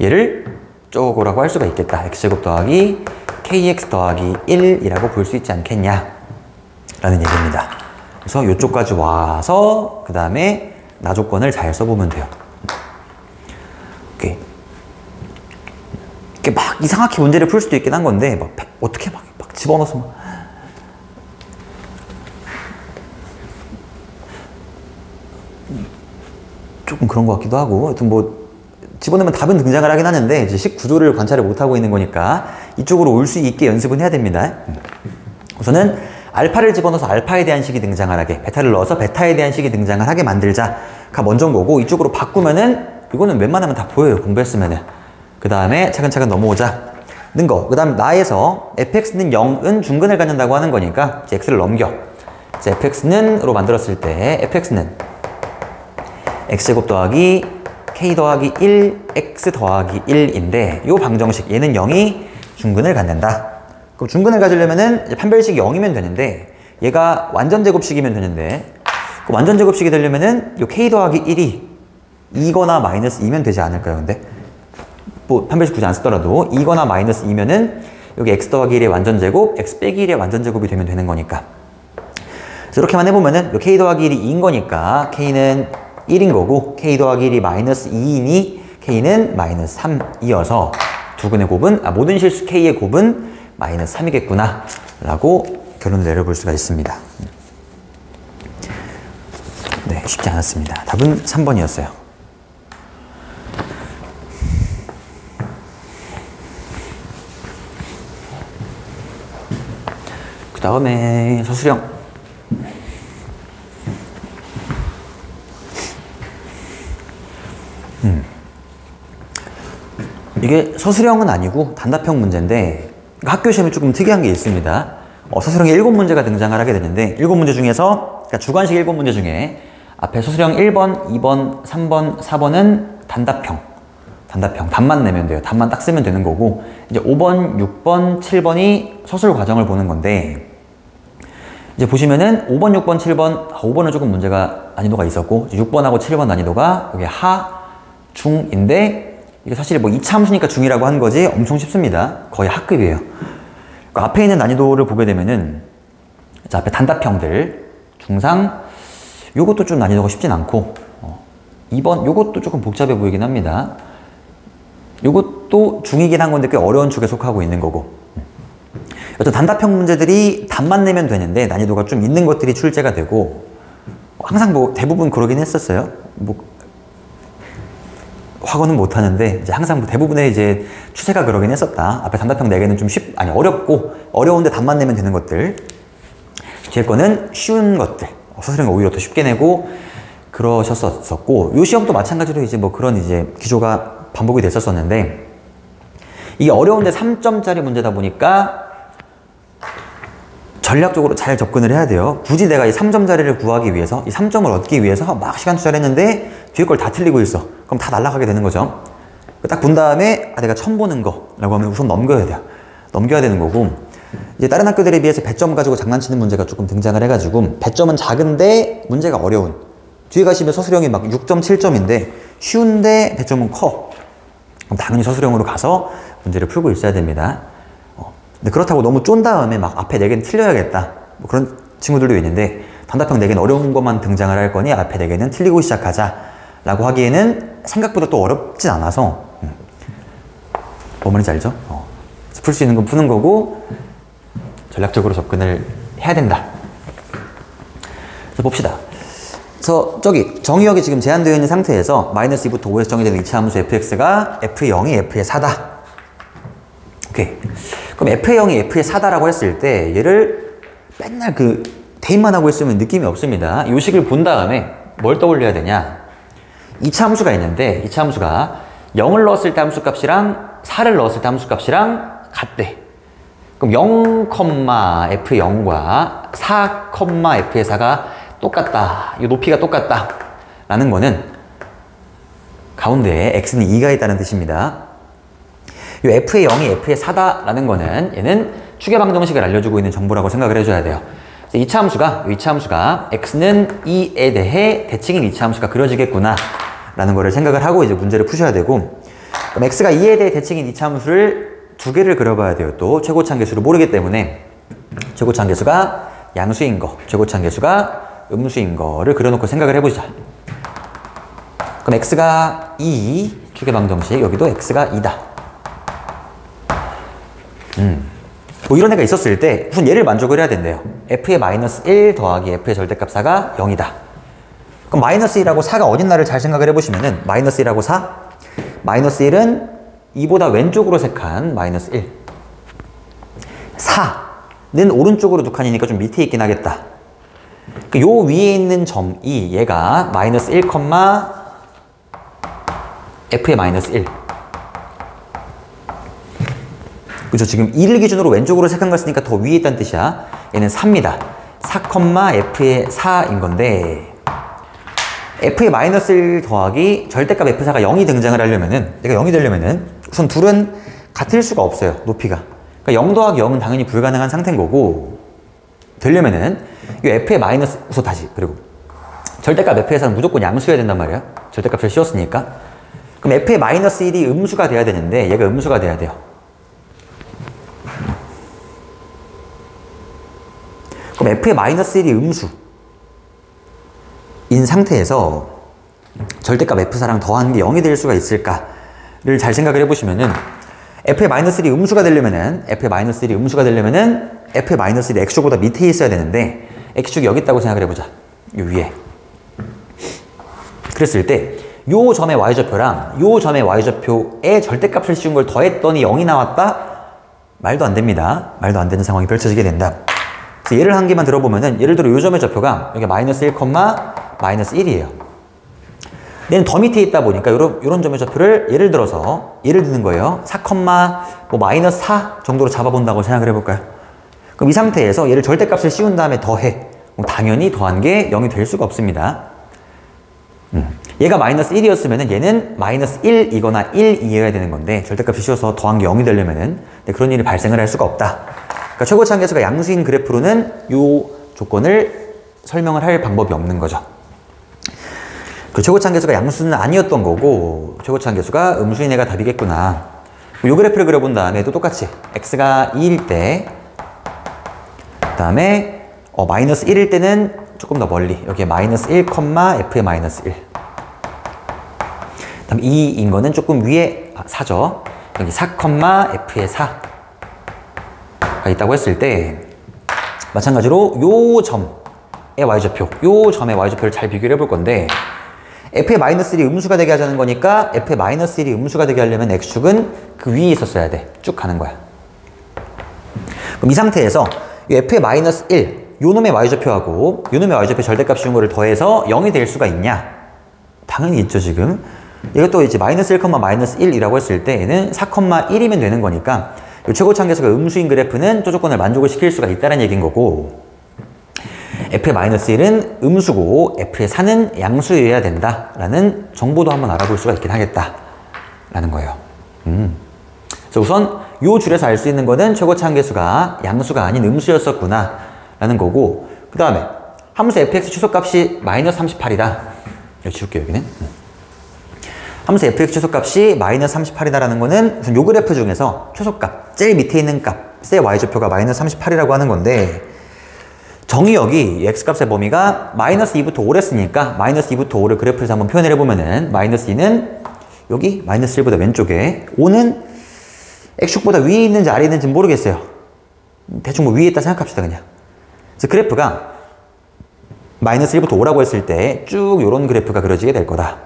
얘를 쪼고라고 할 수가 있겠다. x제곱 더하기 kx 더하기 1이라고 볼 수 있지 않겠냐 라는 얘기입니다. 그래서 이쪽까지 와서 그 다음에 나 조건을 잘 써보면 돼요. 이렇게 막 이상하게 문제를 풀 수도 있긴 한 건데 막 어떻게 막 집어넣어서 막 조금 그런 것 같기도 하고, 하여튼 뭐 집어넣으면 답은 등장을 하긴 하는데 이제 식 구조를 관찰을 못하고 있는 거니까 이쪽으로 올 수 있게 연습은 해야 됩니다. 우선은 알파를 집어넣어서 알파에 대한 식이 등장을 하게, 베타를 넣어서 베타에 대한 식이 등장을 하게 만들자가 먼저인 거고, 이쪽으로 바꾸면은 이거는 웬만하면 다 보여요. 공부했으면은. 그 다음에 차근차근 넘어오자는 거. 그 다음 나에서 fx는 0은 중근을 갖는다고 하는 거니까 이제 x를 넘겨. 이제 fx는으로 만들었을 때 fx는 x제곱 더하기 k 더하기 1 x 더하기 1인데 요 방정식 얘는 0이 중근을 갖는다. 그럼 중근을 가지려면은 판별식이 0이면 되는데 얘가 완전 제곱식이면 되는데, 그 완전 제곱식이 되려면은 요 k 더하기 1이 2거나 마이너스 2면 되지 않을까요? 근데 뭐 판별식 굳이 안 쓰더라도 2거나 마이너스 2면은 여기 x 더하기 1의 완전 제곱, x 빼기 1의 완전 제곱이 되면 되는 거니까. 그래서 이렇게만 해보면은 요 k 더하기 1이 2인 거니까 k는 1인 거고, k 더하기 1이 마이너스 2이니 k는 마이너스 3이어서 두 근의 곱은, 모든 실수 k의 곱은 마이너스 3이겠구나 라고 결론을 내려볼 수가 있습니다. 네, 쉽지 않았습니다. 답은 3번이었어요. 그 다음에 서술형. 이게 서술형은 아니고 단답형 문제인데 학교 시험에 조금 특이한 게 있습니다. 서술형에 7문제가 등장을 하게 되는데 7문제 중에서, 그러니까 주관식 7문제 중에 앞에 서술형 1번, 2번, 3번, 4번은 단답형. 답만 내면 돼요. 답만 딱 쓰면 되는 거고, 이제 5번, 6번, 7번이 서술 과정을 보는 건데, 이제 보시면은 5번, 6번, 7번, 5번은 조금 문제가 난이도가 있었고, 6번하고 7번 난이도가 여기 하, 중인데, 이게 사실 뭐 2차 함수니까 중이라고 한 거지 엄청 쉽습니다. 거의 하급이에요. 그러니까 앞에 있는 난이도를 보게 되면은, 자, 앞에 단답형들, 중상, 요것도 좀 난이도가 쉽진 않고, 2번, 요것도 조금 복잡해 보이긴 합니다. 요것도 중이긴 한 건데 꽤 어려운 축에 속하고 있는 거고. 어떤 단답형 문제들이 답만 내면 되는데 난이도가 좀 있는 것들이 출제가 되고, 항상 뭐 대부분 그러긴 했었어요. 뭐 확언은 못 하는데 이제 항상 대부분의 이제 추세가 그러긴 했었다. 앞에 단답형 4개는 좀 어렵고, 어려운데 답만 내면 되는 것들. 뒤에 거는 쉬운 것들. 서술형이 오히려 더 쉽게 내고 그러셨었고, 요 시험도 마찬가지로 이제 뭐 그런 이제 기조가 반복이 됐었었는데, 이게 어려운데 3점짜리 문제다 보니까 전략적으로 잘 접근을 해야 돼요. 굳이 내가 이 3점짜리를 구하기 위해서, 이 3점을 얻기 위해서 막 시간 투자를 했는데 뒤에 걸 다 틀리고 있어. 그럼 다 날아가게 되는 거죠. 딱 본 다음에 내가 처음 보는 거라고 하면 우선 넘겨야 돼요. 넘겨야 되는 거고, 이제 다른 학교들에 비해서 배점 가지고 장난치는 문제가 조금 등장을 해가지고 배점은 작은데 문제가 어려운, 뒤에 가시면 서술형이 막 6점, 7점인데 쉬운데 배점은 커. 그럼 당연히 서술형으로 가서 문제를 풀고 있어야 됩니다. 근데 그렇다고 너무 쫀 다음에 막 앞에 4개는 틀려야겠다, 뭐 그런 친구들도 있는데, 단답형 4개는 어려운 것만 등장을 할 거니 앞에 4개는 틀리고 시작하자 라고 하기에는 생각보다 또 어렵진 않아서, 뭔 말인지 알죠? 풀 수 있는 건 푸는 거고 전략적으로 접근을 해야 된다. 그래서 봅시다. 그래서 저기 정의역이 지금 제한되어 있는 상태에서 마이너스 2부터 5에서 정의되는 이차함수 fx가 f의 0이 f의 4다. 오케이. 그럼 f의 0이 f의 4다라고 했을 때 얘를 맨날 그 대입만 하고 있으면 느낌이 없습니다. 이 식을 본 다음에 뭘 떠올려야 되냐? 이차함수가 있는데 이차함수가 0을 넣었을 때 함수값이랑 4를 넣었을 때 함수값이랑 같대. 그럼 0, f0과 4, f의 4가 똑같다. 이 높이가 똑같다. 라는 거는 가운데에 x는 2가 있다는 뜻입니다. 이 f의 0이 f의 4다라는 거는 얘는 추계방정식을 알려주고 있는 정보라고 생각을 해줘야 돼요. 그래서 이차함수가 x는 2에 대해 대칭인 이차함수가 그려지겠구나 라는 거를 생각을 하고 이제 문제를 푸셔야 되고, 그럼 x가 2에 대해 대칭인 이차함수를 두 개를 그려봐야 돼요. 또 최고차항계수를 모르기 때문에 최고차항계수가 양수인 거, 최고차항계수가 음수인 거를 그려놓고 생각을 해보자. 그럼 x가 2, 추계방정식, 여기도 x가 2다. 뭐 이런 애가 있었을 때 우선 얘를 만족을 해야 된대요. f의 마이너스 1 더하기 f의 절대값 4가 0이다. 그럼 마이너스 1하고 4가 어딨나를 잘 생각을 해보시면은 마이너스 1하고 4, 마이너스 1은 2보다 왼쪽으로 3칸 마이너스 1, 4는 오른쪽으로 2칸이니까 좀 밑에 있긴 하겠다. 요 위에 있는 점이 얘가 마이너스 1, f의 마이너스 1. 그죠? 지금 2를 기준으로 왼쪽으로 3칸 갔으니까 더 위에 있다는 뜻이야. 얘는 4입니다. 4, f의 4인 건데 f의 마이너스 1 더하기 절대값 f4가 0이 등장을 하려면은, 얘가 0이 되려면은 우선 둘은 같을 수가 없어요. 높이가. 그러니까 0 더하기 0은 당연히 불가능한 상태인 거고, 되려면은 이 f의 마이너스, 우선 다시, 그리고 절대값 f의 4는 무조건 양수여야 된단 말이야. 절대값을 씌웠으니까. 그럼 f의 마이너스 1이 음수가 돼야 되는데 얘가 음수가 돼야 돼요. 그럼 f의 마이너스 1이 음수인 상태에서 절대값 f4랑 더하는 게 0이 될 수가 있을까를 잘 생각을 해보시면은, f의 마이너스 1이 음수가 되려면은 f의 마이너스 1이 음수가 되려면은 f의 마이너스 1이 x축보다 밑에 있어야 되는데 x축이 여기 있다고 생각을 해보자. 요 위에. 그랬을 때 요 점의 y좌표랑 요 점의 y좌표에 절대값을 씌운 걸 더했더니 0이 나왔다? 말도 안 됩니다. 말도 안 되는 상황이 펼쳐지게 된다. 그래서 예를 한 개만 들어보면은, 예를 들어 요 점의 좌표가 여기 마이너스 1, 마이너스 1이에요. 얘는 더 밑에 있다 보니까 요런 점의 좌표를 예를 들어서 예를 드는 거예요. 4, 뭐 마이너스 4 정도로 잡아본다고 생각을 해볼까요? 그럼 이 상태에서 얘를 절대값을 씌운 다음에 더해. 그럼 당연히 더한 게 0이 될 수가 없습니다. 얘가 마이너스 1이었으면 얘는 마이너스 1이거나 1이어야 되는 건데, 절대값을 씌워서 더한 게 0이 되려면은 그런 일이 발생을 할 수가 없다. 그러니까 최고차항계수가 양수인 그래프로는 이 조건을 설명을 할 방법이 없는 거죠. 그 최고차항계수가 양수는 아니었던 거고 최고차항계수가 음수인 애가 답이겠구나. 이 그래프를 그려본 다음에 또 똑같이 x가 2일 때, 그 다음에 마이너스 1일 때는 조금 더 멀리 여기에 마이너스 1, f의 마이너스 1, 그 다음 2인 거는 조금 위에 4죠. 여기 4, f의 4가 있다고 했을 때 마찬가지로 요 점의 y좌표, 요 점의 y좌표를 잘 비교를 해볼 건데, f의 마이너스 1이 음수가 되게 하자는 거니까 f의 마이너스 1이 음수가 되게 하려면 x축은 그 위에 있었어야 돼. 쭉 가는 거야. 그럼 이 상태에서 이 f의 마이너스 1, 요 놈의 y좌표하고 요 놈의 y좌표 절대값 씌운 거를 더해서 0이 될 수가 있냐? 당연히 있죠. 지금 이것도 이제 마이너스 1, 마이너스 1이라고 했을 때 얘는 4, 1이면 되는 거니까 이 최고차항계수가 음수인 그래프는 또 조건을 만족을 시킬 수가 있다는 얘기인 거고, f의 마이너스 1은 음수고 f의 4는 양수여야 된다라는 정보도 한번 알아볼 수가 있긴 하겠다라는 거예요. 그래서 우선 요 줄에서 알 수 있는 거는 최고차항계수가 양수가 아닌 음수였었구나 라는 거고, 그 다음에 함수 fx 최소값이 마이너스 38이다. 여기 지울게요. 여기는 함수 fx 최소값이 마이너스 38이다 라는 거는 우선 요 그래프 중에서 최소값, 제일 밑에 있는 값의 y좌표가 마이너스 38이라고 하는 건데, 정의역이 x값의 범위가 마이너스 2부터 5랬으니까 마이너스 2부터 5를 그래프에서 한번 표현을 해보면은 마이너스 2는 여기 마이너스 1보다 왼쪽에, 5는 x축보다 위에 있는지 아래에 있는지 모르겠어요. 대충 뭐 위에 있다 생각합시다. 그냥. 그래서 그래프가 마이너스 1부터 5라고 했을 때 쭉 요런 그래프가 그려지게 될 거다.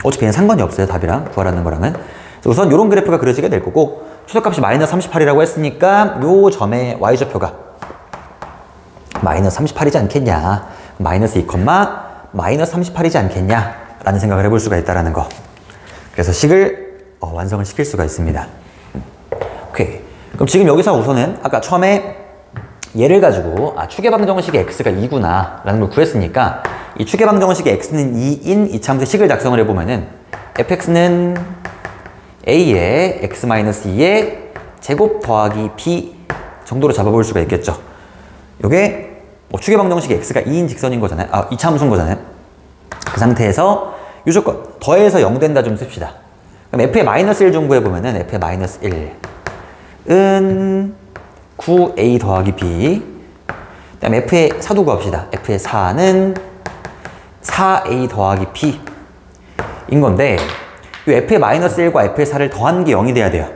어차피 얘는 상관이 없어요. 답이랑 구하라는 거랑은. 그래서 우선 요런 그래프가 그려지게 될 거고, 최소값이 마이너스 38이라고 했으니까 요 점의 y좌표가 마이너스 38이지 않겠냐, 마이너스 2, 마이너스 38이지 않겠냐 라는 생각을 해볼 수가 있다는 거. 그래서 식을 완성을 시킬 수가 있습니다. 오케이. 그럼 지금 여기서 우선은 아까 처음에 얘를 가지고 축의 방정식의 x가 2구나 라는 걸 구했으니까, 이 축의 방정식의 x는 2인 이차함수 식을 작성을 해보면은 fx는 a의 x-2의 제곱 더하기 b 정도로 잡아볼 수가 있겠죠. 요게 축의 방정식의 x가 2인 직선인 거잖아요. 이차함수인 거잖아요. 그 상태에서 요 조건 더해서 0 된다 좀 씁시다. 그럼 f의 마이너스 1 좀 구해보면은 f의 마이너스 1은 9a 더하기 b, 그 다음에 f의 4도 구합시다. f의 4는 4a 더하기 b 인 건데, 이 f의 마이너스 1과 f의 4를 더한 게 0이 돼야 돼요.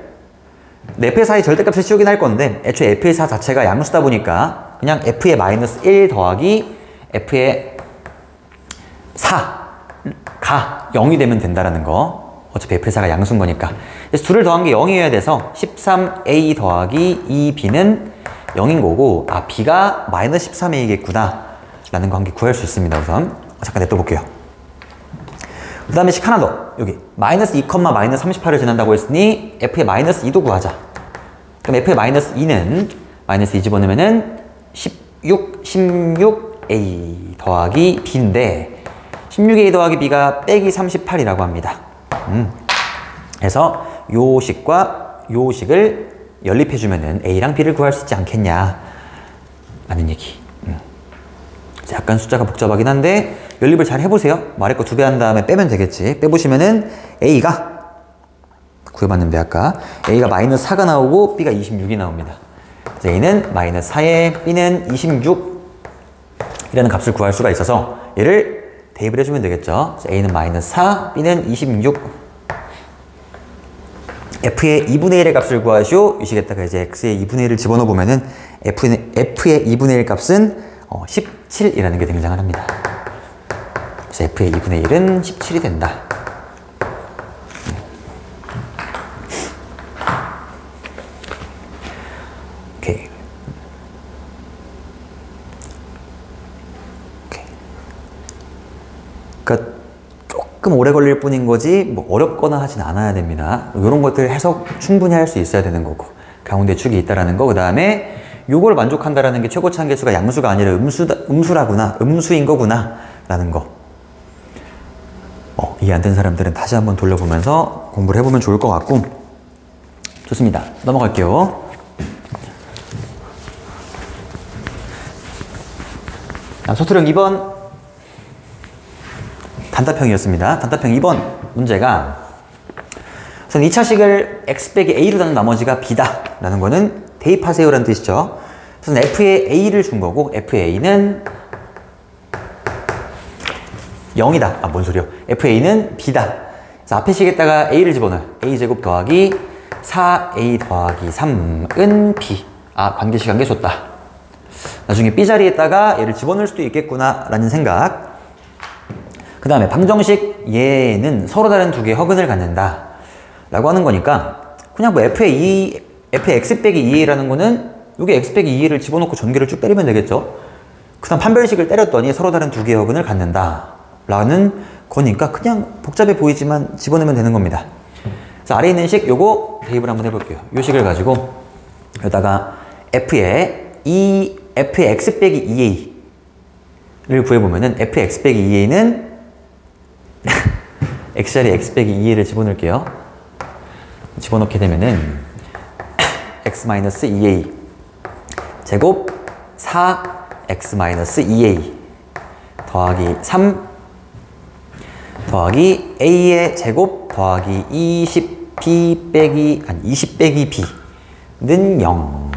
근데 f의 4의 절대값을 치우긴 할 건데, 애초에 f의 4 자체가 양수다 보니까 그냥 f의 마이너스 1 더하기 f의 4가 0이 되면 된다라는 거. 어차피 f의 4가 양수인 거니까. 그래서 둘을 더한 게 0이어야 돼서 13a 더하기 2b는 0인 거고, b가 마이너스 13a겠구나 라는 거 한 개 구할 수 있습니다. 우선 잠깐 냅둬볼게요. 그 다음에 식 하나 더. 여기 마이너스 2, 마이너스 38을 지난다고 했으니 f의 마이너스 2도 구하자. 그럼 f의 마이너스 2는 마이너스 2 집어넣으면은 16a 더하기 b인데, 16a 더하기 b가 빼기 38이라고 합니다. 그래서 요 식과 요 식을 연립해주면은 a랑 b를 구할 수 있지 않겠냐 라는 얘기. 약간 숫자가 복잡하긴 한데 연립을 잘 해보세요. 말의 거 2배 한 다음에 빼면 되겠지. 빼보시면은 a가 구해봤는데 아까 a가 마이너스 4가 나오고 b가 26이 나옵니다. 그래서 a는 마이너스 4에 b는 26이라는 값을 구할 수가 있어서 얘를 대입을 해주면 되겠죠. a는 마이너스 4, b는 26. f의 2분의 1의 값을 구하시오. 이 식에다가 이제 x의 2분의 1을 집어넣어 보면은 f의 2분의 1 값은 17이라는 게 등장을 합니다. 그래서 f의 2분의 1은 17이 된다. 오케이. 그러니까 조금 오래 걸릴 뿐인 거지 뭐 어렵거나 하진 않아야 됩니다. 이런 것들 해석 충분히 할 수 있어야 되는 거고, 가운데 축이 있다라는 거. 그 다음에 요걸 만족한다라는 게 최고치 한계수가 양수가 아니라 음수라구나, 음수인 거구나 라는 거. 이해 안 된 사람들은 다시 한번 돌려보면서 공부를 해보면 좋을 것 같고. 좋습니다. 넘어갈게요. 서술형 2번 단답형이었습니다. 단답형 2번 문제가, 우선 2차식을 x 빼기 a로 나눈 나머지가 b다 라는 거는 대입하세요 라는 뜻이죠. 그래서 f의 a를 준 거고, f의 a는 0이다. 뭔 소리요? f의 a는 b다. 그래서 앞에 식에다가 a를 집어넣어요. a제곱 더하기 4a 더하기 3은 b. 관계식 관계 줬다. 나중에 b 자리에다가 얘를 집어넣을 수도 있겠구나 라는 생각. 그 다음에 방정식 얘는 서로 다른 두 개의 허근을 갖는다 라고 하는 거니까, 그냥 뭐 f의 x 빼기 2a라는 거는 여기 x 빼기 2a를 집어넣고 전개를 쭉 때리면 되겠죠. 그 다음 판별식을 때렸더니 서로 다른 두 개의 허근을 갖는다 라는 거니까 그냥 복잡해 보이지만 집어넣으면 되는 겁니다. 그래서 아래에 있는 식 요거 대입을 한번 해볼게요. 요 식을 가지고 여기다가 f의 x 빼기 2a를 구해보면은 f의 x 빼기 2a는 x자리에 x 빼기 2a를 집어넣을게요. 집어넣게 되면은 x-2a 제곱 4x-2a 더하기 3 더하기 a의 제곱 더하기 20 빼기 b는 0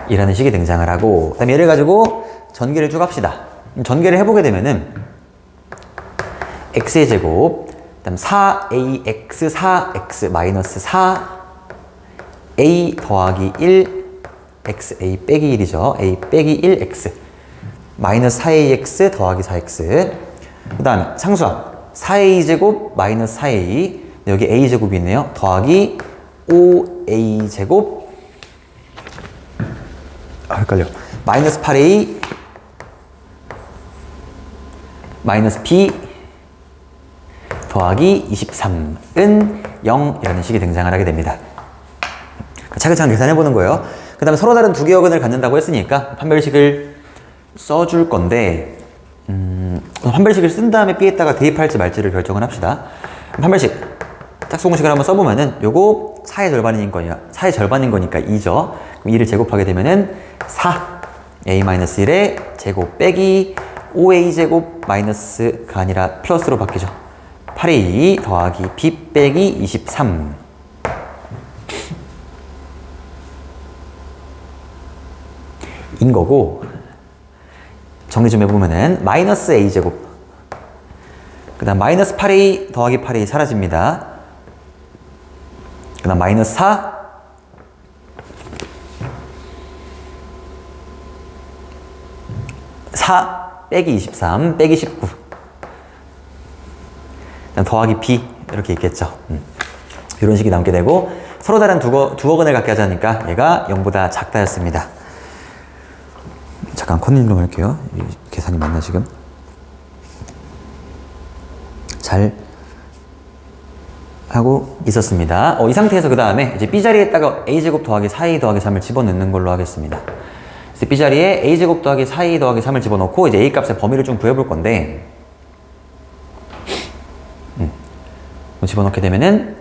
이라는 식이 등장을 하고, 그 다음에 얘를 가지고 전개를 쭉 합시다. 전개를 해보게 되면은 x의 제곱, 그 다음 4ax 4x 마이너스 a 더하기 1 x a 빼기 1이죠. a 빼기 1 x 마이너스 4ax 더하기 4x. 그 다음 상수항 4a제곱 마이너스 4a, 여기 a제곱이 있네요. 더하기 5a제곱, 헷갈려, 마이너스 8a 마이너스 b 더하기 23은 0이라는 식이 등장을 하게 됩니다. 차근차근 계산해 보는 거예요. 그 다음에 서로 다른 두 개의 어근을 갖는다고 했으니까 판별식을 써줄 건데, 판별식을 쓴 다음에 B에다가 대입할지 말지를 결정을 합시다. 판별식 짝수공식을 한번 써보면은 요거 4의 절반인 거니까 2죠. 그럼 2를 제곱하게 되면은 4 a-1의 제곱 빼기 5a제곱 마이너스가 아니라 플러스로 바뀌죠. 8a 더하기 b 빼기 23 인 거고, 정리 좀 해보면은 마이너스 a제곱, 그 다음 마이너스 8a 더하기 8a 사라집니다. 그 다음 마이너스 4 빼기 23 빼기 19, 더하기 b 이렇게 있겠죠. 이런 식이 남게 되고, 서로 다른 두 어근을 갖게 하자니까 얘가 0보다 작다였습니다. 잠깐 컨닝 좀 할게요. 이 계산이 맞나 지금? 잘 하고 있었습니다. 이 상태에서 그 다음에 이제 B자리에다가 A제곱 더하기 4A 더하기 3을 집어넣는 걸로 하겠습니다. 그래서 B자리에 A제곱 더하기 4A 더하기 3을 집어넣고 이제 A 값의 범위를 좀 구해볼 건데, 집어넣게 되면은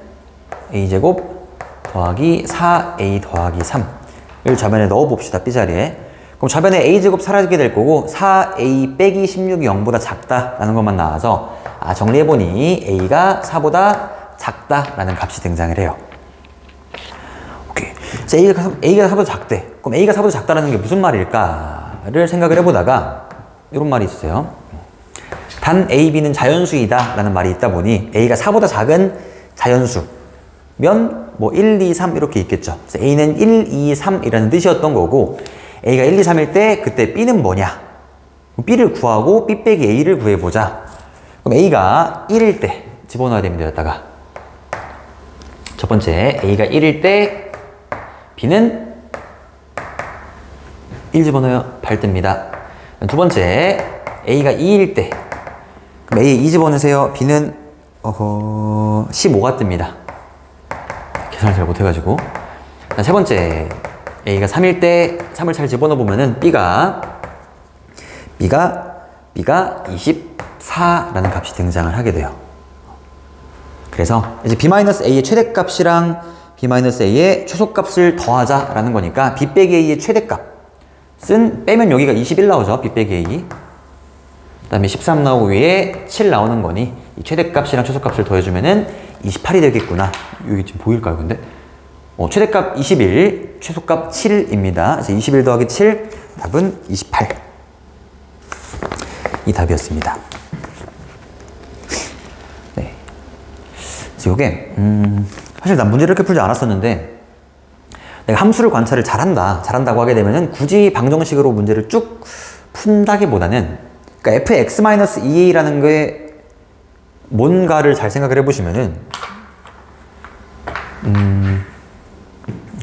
A제곱 더하기 4A 더하기 3을 좌변에 넣어봅시다. B자리에. 그럼 좌변에 a제곱 사라지게 될 거고 4a 빼기 16이 0보다 작다라는 것만 나와서, 정리해보니 a가 4보다 작다라는 값이 등장을 해요. 오케이. 그래서 a가 4보다 작대. 그럼 a가 4보다 작다라는 게 무슨 말일까를 생각을 해보다가 이런 말이 있어요. 단 a, b는 자연수이다 라는 말이 있다 보니 a가 4보다 작은 자연수면 뭐 1, 2, 3 이렇게 있겠죠. 그래서 a는 1, 2, 3이라는 뜻이었던 거고, a가 1, 2, 3일 때 그때 b는 뭐냐? b를 구하고 b 빼기 a를 구해보자. 그럼 a가 1일 때 집어넣어야 됩니다. 여기다가 첫 번째 a가 1일 때 b는 1 집어넣어요. 8 뜹니다. 두 번째 a가 2일 때, 그럼 a 2 집어넣으세요. b는 15가 뜹니다. 계산을 잘 못해가지고. 세 번째 a가 3일 때 3을 잘 집어넣어보면은 b가 24라는 값이 등장을 하게 돼요. 그래서 이제 b-a의 최대값이랑 b-a의 최소값을 더하자라는 거니까 b 빼기 a의 최대값은 빼면 여기가 21 나오죠. b 빼기 a. 그 다음에 13 나오고 위에 7 나오는 거니 이 최대값이랑 최소값을 더해주면은 28이 되겠구나. 여기 지금 보일까요, 근데? 최대값 21, 최소값 7입니다. 그래서 21 더하기 7, 답은 28. 이 답이었습니다. 네. 그래서 이게, 사실 난 문제를 이렇게 풀지 않았었는데, 내가 함수를 관찰을 잘한다고 하게 되면은 굳이 방정식으로 문제를 쭉 푼다기보다는, 그러니까 fx-2a라는 게 뭔가를 잘 생각을 해보시면은,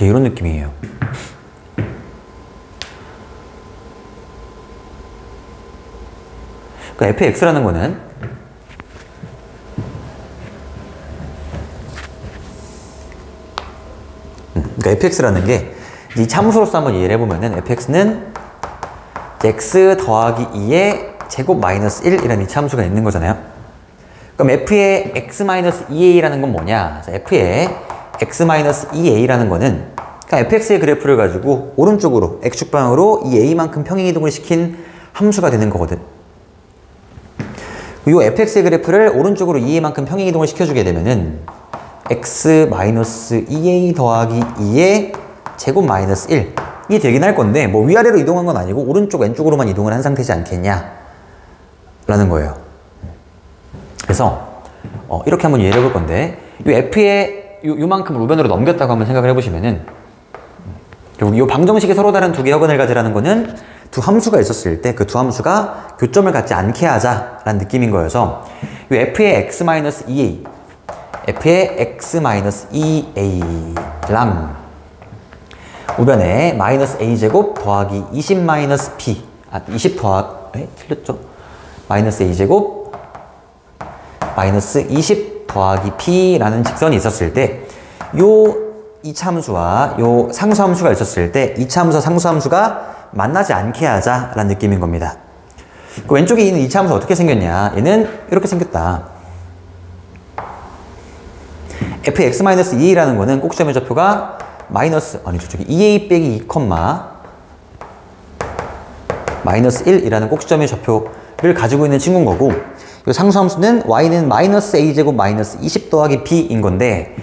이런 느낌이에요. 그러니까 fx라는 거는 그러니까 fx라는 게 이 참수로서 한번 이해를 해보면은 fx는 x 더하기 2의 제곱 마이너스 1이라는 이 참수가 있는 거잖아요. 그럼 f의 x-2a라는 건 뭐냐? f의 x-2a라는 거는 그러니까 fx의 그래프를 가지고 오른쪽으로 x축 방향으로 이 a만큼 평행이동을 시킨 함수가 되는 거거든. 이 fx의 그래프를 오른쪽으로 2a만큼 평행이동을 시켜주게 되면은 x-2a 더하기 2의 제곱 마이너스 1이 되긴 할 건데, 뭐 위아래로 이동한 건 아니고 오른쪽 왼쪽으로만 이동을 한 상태지 않겠냐 라는 거예요. 그래서 이렇게 한번 이해를 해볼 건데, 이 f의 요만큼 우변으로 넘겼다고 한번 생각을 해보시면은 결국 이 방정식이 서로 다른 두 개의 허근을 가지라는 거는 두 함수가 있었을 때 그 두 함수가 교점을 갖지 않게 하자라는 느낌인 거여서 이 f의 x-2a f의 x-2a랑 우변에 마이너스 a제곱 더하기 20-p 20 틀렸죠? 마이너스 a제곱 마이너스 20 더하기 p라는 직선이 있었을 때 요 이차함수와 요 상수함수가 있었을 때 이차함수와 상수함수가 만나지 않게 하자라는 느낌인 겁니다. 그 왼쪽에 있는 이차함수 어떻게 생겼냐? 얘는 이렇게 생겼다. fx-2a라는 거는 꼭지점의 좌표가 마이너스 저쪽에 2a 빼기 2, 마이너스 1이라는 꼭지점의 좌표를 가지고 있는 친구인 거고 이 상수함수는 y는 마이너스 a제곱 마이너스 20 더하기 b인 건데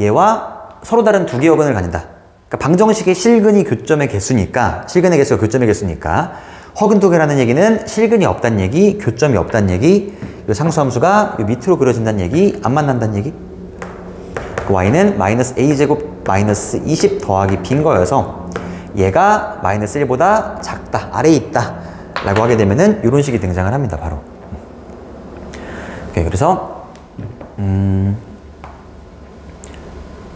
얘와 서로 다른 두 개의 허근을 가진다. 그러니까 방정식의 실근이 교점의 개수니까 실근의 개수가 교점의 개수니까 허근 두 개라는 얘기는 실근이 없다는 얘기, 교점이 없다는 얘기, 이 상수함수가 이 밑으로 그려진다는 얘기, 안 만난다는 얘기. y는 마이너스 a제곱 마이너스 20 더하기 b인 거여서 얘가 마이너스 1보다 작다, 아래에 있다 라고 하게 되면은 이런 식이 등장을 합니다. 바로. 오케이, 그래서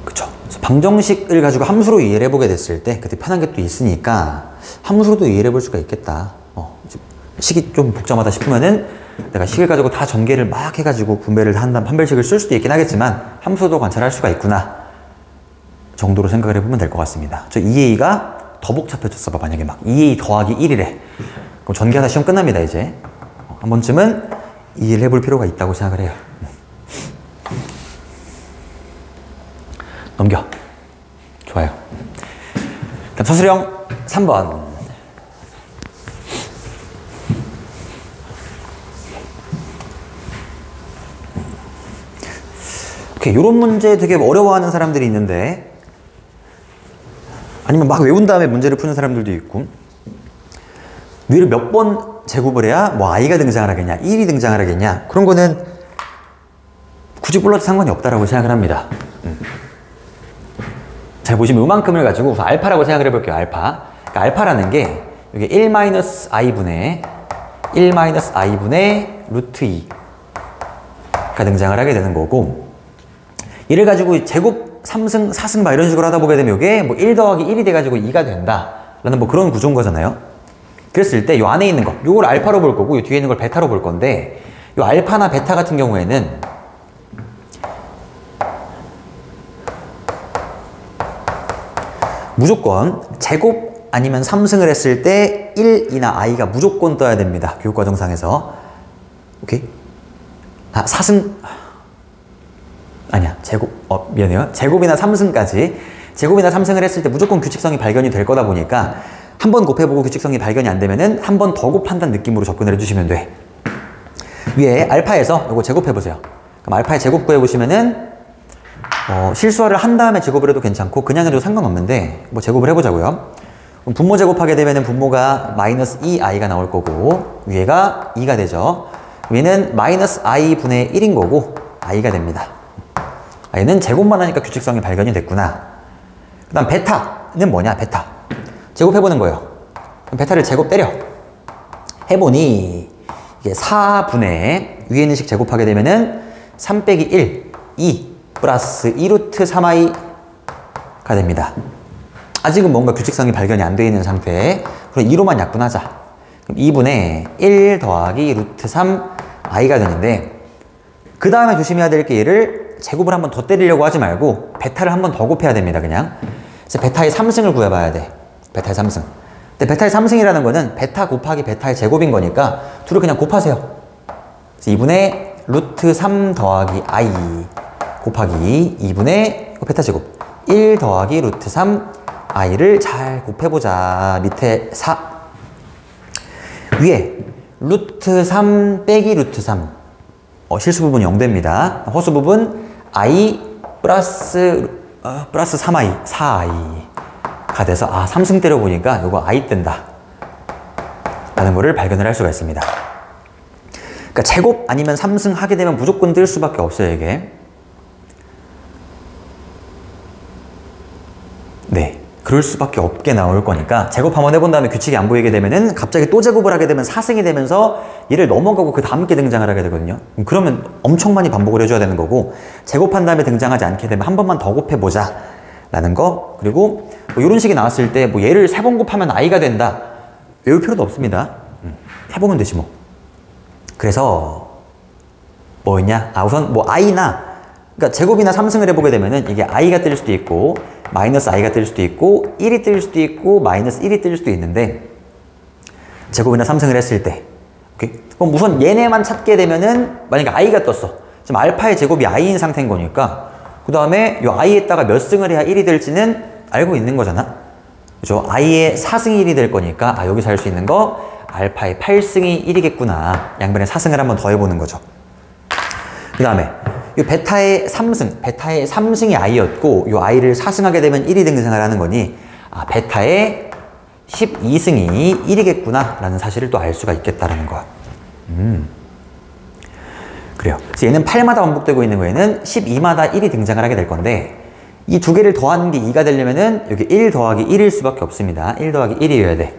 그쵸. 그래서 방정식을 가지고 함수로 이해를 해보게 됐을 때 그때 편한 게 또 있으니까 함수로도 이해를 해볼 수가 있겠다. 식이 좀 복잡하다 싶으면은 내가 식을 가지고 다 전개를 막 해가지고 분배를 한다면 판별식을 쓸 수도 있긴 하겠지만 함수도 관찰할 수가 있구나 정도로 생각을 해보면 될 것 같습니다. 저 2a가 더 복잡해졌어 봐. 만약에 막 2a 더하기 1이래. 그럼 전개하다 시험 끝납니다. 이제 한 번쯤은 이해를 해볼 필요가 있다고 생각을 해요. 넘겨. 좋아요. 그럼 서술형 3번. 오케이, 요런 문제 되게 어려워하는 사람들이 있는데 아니면 막 외운 다음에 문제를 푸는 사람들도 있고 위를 몇 번 제곱을 해야 뭐 i가 등장을 하겠냐 1이 등장을 하겠냐 그런 거는 굳이 불러도 상관이 없다라고 생각을 합니다. 잘 보시면 이만큼을 가지고 우선 알파라고 생각을 해볼게요. 알파. 그러니까 알파라는 게 이게 1-i분의 루트 2가 등장을 하게 되는 거고 얘를 가지고 제곱 3승, 4승 막 이런 식으로 하다 보게 되면 이게 뭐 1 더하기 1이 돼가지고 2가 된다 라는 뭐 그런 구조인 거잖아요. 그랬을 때 이 안에 있는 거 요걸 알파로 볼 거고 이 뒤에 있는 걸 베타로 볼 건데 이 알파나 베타 같은 경우에는 무조건 제곱 아니면 3승을 했을 때 1이나 i가 무조건 떠야 됩니다. 교육과정상에서. 오케이? 4승 아니야. 미안해요. 제곱이나 3승까지 제곱이나 3승을 했을 때 무조건 규칙성이 발견이 될 거다 보니까 한 번 곱해보고 규칙성이 발견이 안 되면은 한 번 더 곱한다는 느낌으로 접근을 해주시면 돼. 위에 알파에서 이거 제곱해보세요. 그럼 알파의 제곱 구해보시면은 실수화를 한 다음에 제곱을 해도 괜찮고 그냥 해도 상관없는데 뭐 제곱을 해보자고요. 그럼 분모 제곱하게 되면은 분모가 마이너스 2i가 나올 거고 위에가 2가 되죠. 위는 마이너스 i 분의 1인 거고 i가 됩니다. i는 제곱만 하니까 규칙성이 발견이 됐구나. 그 다음 베타는 뭐냐? 베타 제곱해보는 거예요. 그럼 베타를 제곱 때려 해보니 이게 4분의 위에 있는 식 제곱하게 되면은 3 빼기 1 2 플러스 2루트 3i가 됩니다. 아직은 뭔가 규칙성이 발견이 안 되어 있는 상태. 그럼 2로만 약분하자. 그럼 2분의 1 더하기 루트 3i가 되는데 그 다음에 조심해야 될 게 얘를 제곱을 한 번 더 때리려고 하지 말고 베타를 한 번 더 곱해야 됩니다. 그냥 그래서 베타의 3승을 구해봐야 돼. 베타의 3승. 근데 베타의 3승이라는 거는 베타 곱하기 베타의 제곱인 거니까 둘을 그냥 곱하세요. 그래서 2분의 루트 3 더하기 i 곱하기 2분의 베타 제곱 1 더하기 루트 3 i를 잘 곱해보자. 밑에 4 위에 루트 3 빼기 루트 3 실수 부분 0됩니다. 허수 부분 i 플러스 3i 4i가 돼서 3승 때려보니까 이거 i 뜬다 라는 거를 발견을 할 수가 있습니다. 그러니까 제곱 아니면 3승 하게 되면 무조건 뜰 수밖에 없어요. 이게 네. 그럴 수밖에 없게 나올 거니까 제곱 한번 해본 다음에 규칙이 안 보이게 되면은 갑자기 또 제곱을 하게 되면 4승이 되면서 얘를 넘어가고 그 다음 게 등장을 하게 되거든요. 그러면 엄청 많이 반복을 해줘야 되는 거고, 제곱한 다음에 등장하지 않게 되면 한 번만 더 곱해보자 라는 거. 그리고 뭐 이런 식이 나왔을 때 뭐 얘를 3번 곱하면 i가 된다, 외울 필요도 없습니다. 해보면 되지 뭐. 그래서 뭐였냐? 우선 뭐 i나, 그러니까 제곱이나 3승을 해보게 되면은 이게 i가 뜰 수도 있고 마이너스 i가 뜰 수도 있고 1이 뜰 수도 있고 마이너스 1이 뜰 수도 있는데, 제곱이나 3승을 했을 때, 오케이? 그럼 우선 얘네만 찾게 되면은 만약에 i가 떴어. 지금 알파의 제곱이 i인 상태인 거니까 그 다음에 이 i에다가 몇 승을 해야 1이 될지는 알고 있는 거잖아. 그죠? i의 4승이 1이 될 거니까 여기서 할 수 있는 거 알파의 8승이 1이겠구나. 양변에 4승을 한번 더 해보는 거죠. 그 다음에 이 베타의 3승이 i였고 이 i를 4승하게 되면 1이 등장을 하는 거니 베타의 12승이 1이겠구나 라는 사실을 또 알 수가 있겠다라는 거야. 그래요. 그래서 얘는 8마다 반복되고 있는 거에는 12마다 1이 등장을 하게 될 건데, 이 두 개를 더하는 게 2가 되려면은 여기 1 더하기 1일 수밖에 없습니다. 1 더하기 1이어야 돼.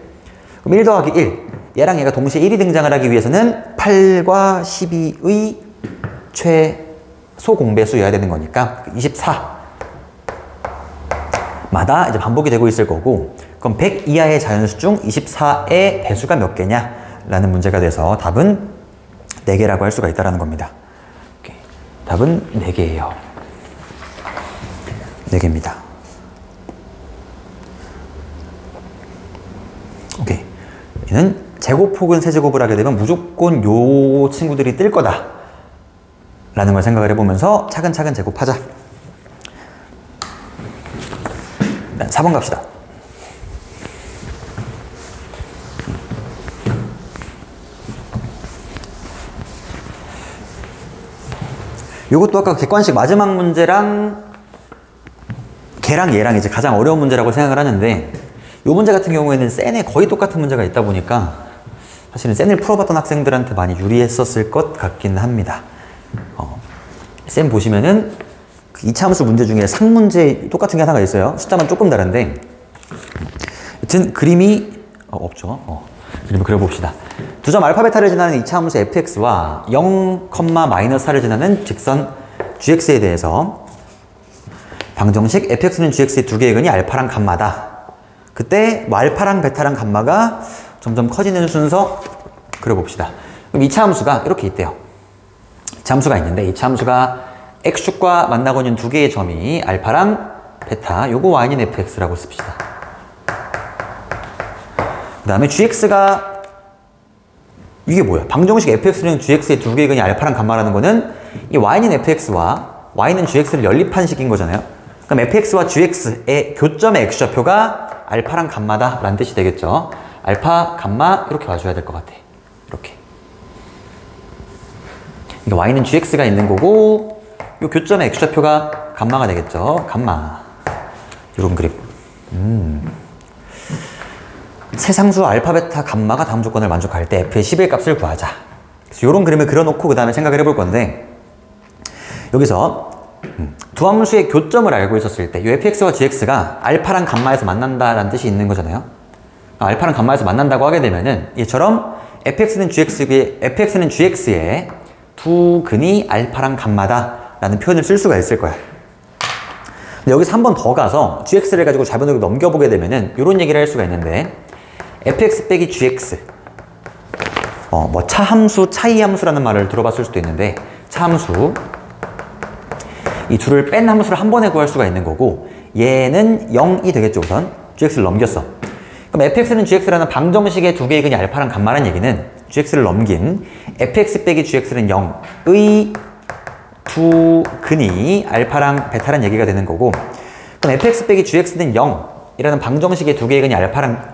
그럼 1 더하기 1, 얘랑 얘가 동시에 1이 등장을 하기 위해서는 8과 12의 최소 공배수여야 되는 거니까 24마다 이제 반복이 되고 있을 거고, 그럼 100 이하의 자연수 중 24의 배수가 몇 개냐 라는 문제가 돼서 답은 4개라고 할 수가 있다는 겁니다. 오케이. 답은 4개예요. 4개입니다. 오케이. 얘는 제곱 혹은 세제곱을 하게 되면 무조건 요 친구들이 뜰 거다 라는 걸 생각을 해보면서 차근차근 제곱하자. 4번 갑시다. 요것도 아까 객관식 마지막 문제랑 걔랑 얘랑 이제 가장 어려운 문제라고 생각을 하는데, 요 문제 같은 경우에는 센에 거의 똑같은 문제가 있다 보니까 사실은 센을 풀어봤던 학생들한테 많이 유리했었을 것 같긴 합니다. 센 보시면은 그 이차함수 문제 중에 상문제 똑같은 게 하나가 있어요. 숫자만 조금 다른데, 여튼 그림이 없죠. 그림을 그려봅시다. 두 점 알파 베타를 지나는 이차함수 fx와 0,-4를 지나는 직선 gx에 대해서 방정식 fx는 gx의 두 개의 근이 알파랑 감마다. 그때 뭐 알파랑 베타랑 감마가 점점 커지는 순서 그려봅시다. 그럼 이차함수가 이렇게 있대요. 이차함수가 있는데, 이차함수가 x축과 만나고 있는 두 개의 점이 알파랑 베타, 요거 y는 fx라고 씁시다. 그 다음에 gx가 이게 뭐야? 방정식 fx는 gx의 두 개의 근이 알파랑 감마라는 거는 이 y는 fx와 y는 gx를 연립한 식인 거잖아요. 그럼 fx와 gx의 교점의 x좌표가 알파랑 감마다 라는 뜻이 되겠죠. 알파, 감마 이렇게 와줘야 될 것 같아. 이렇게. 그러니까 y는 gx가 있는 거고 이 교점의 x좌표가 감마가 되겠죠. 감마. 이런 그림. 세 상수 알파, 베타, 감마가 다음 조건을 만족할 때 f의 11 값을 구하자. 그래서 이런 그림을 그려놓고 그 다음에 생각을 해볼 건데, 여기서 두 함수의 교점을 알고 있었을 때 이 fx와 gx가 알파랑 감마에서 만난다라는 뜻이 있는 거잖아요. 알파랑 감마에서 만난다고 하게 되면은 이처럼 fx는 gx의 두 근이 알파랑 감마다 라는 표현을 쓸 수가 있을 거야. 근데 여기서 한 번 더 가서 gx를 가지고 좌변으로 넘겨보게 되면은 이런 얘기를 할 수가 있는데, fx 빼기 gx, 뭐 차함수, 차이함수라는 말을 들어봤을 수도 있는데, 차함수 이 둘을 뺀 함수를 한 번에 구할 수가 있는 거고, 얘는 0이 되겠죠. 우선 gx를 넘겼어. 그럼 fx는 gx라는 방정식의 두 개의 근이 알파랑 감마라는 얘기는 gx를 넘긴 fx 빼기 gx는 0의 두 근이 알파랑 베타라는 얘기가 되는 거고, 그럼 fx 빼기 gx는 0이라는 방정식의 두 개의 근이 알파랑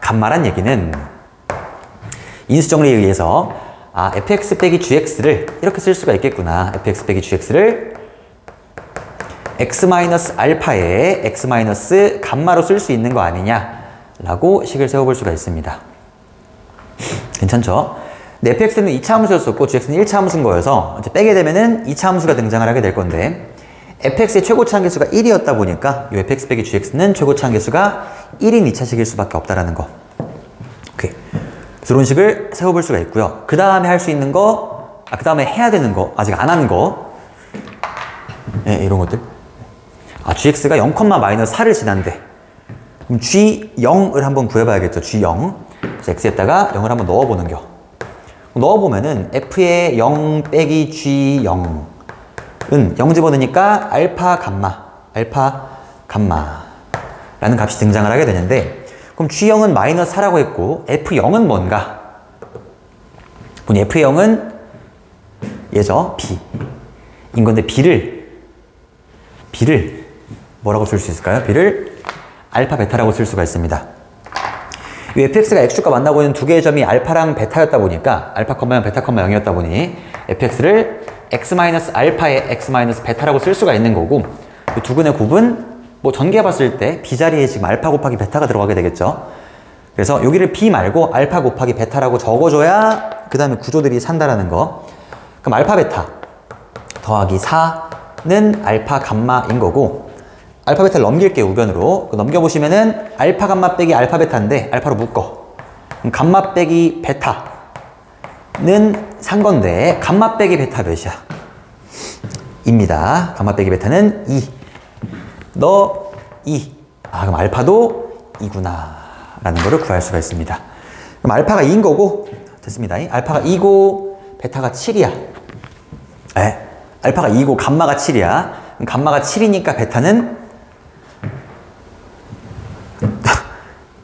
감마란 얘기는 인수 정리에 의해서 fx 빼기 gx를 이렇게 쓸 수가 있겠구나. fx 빼기 gx를 x-알파에 x-감마로 쓸 수 있는 거 아니냐라고 식을 세워볼 수가 있습니다. 괜찮죠? 근데 fx는 2차 함수였었고 gx는 1차 함수인 거여서 이제 빼게 되면은 2차 함수가 등장을 하게 될 건데, fx의 최고치 한계수가 1이었다 보니까 이 fx 빼기 gx는 최고치 한계수가 1인 2차식일 수밖에 없다라는 거. 오케이. 그런 식을 세워볼 수가 있고요. 그 다음에 할 수 있는 거, 그 다음에 해야 되는 거, 아직 안 한 거, 네, 이런 것들. gx가 0,-4를 지난대. 그럼 g0을 한번 구해봐야겠죠. g0. 그래서 x에다가 0을 한번 넣어보는 겨. 넣어보면은 f의 0 빼기 g0은 0 집어넣으니까 알파 감마라는 값이 등장을 하게 되는데, 그럼 g0은 -4라고 했고 f0은 뭔가? 보니 f0은 얘죠. b인 건데 b를 뭐라고 쓸 수 있을까요? b를 알파 베타라고 쓸 수가 있습니다. 이 fx가 x축과 만나고 있는 두 개의 점이 알파랑 베타였다 보니까 알파, 베타, 0이었다 보니 fx를 x-알파에 x-베타라고 쓸 수가 있는 거고, 이 두 근의 곱은 뭐 전개 봤을 때 b 자리에 지금 알파 곱하기 베타가 들어가게 되겠죠. 그래서 여기를 b 말고 알파 곱하기 베타라고 적어줘야 그 다음에 구조들이 산다라는 거. 그럼 알파 베타 더하기 4는 알파 감마인 거고, 알파 베타를 넘길게요. 우변으로 넘겨보시면은 알파 감마 빼기 알파 베타인데 알파로 묶어. 그럼 감마 빼기 베타는 산 건데 감마 빼기 베타 몇이야? 입니다. 감마 빼기 베타는 2. 너 2. 그럼 알파도 2구나 라는 거를 구할 수가 있습니다. 그럼 알파가 2인 거고, 됐습니다. 알파가 2고 베타가 7이야. 알파가 2고 감마가 7이야. 그럼 감마가 7이니까 베타는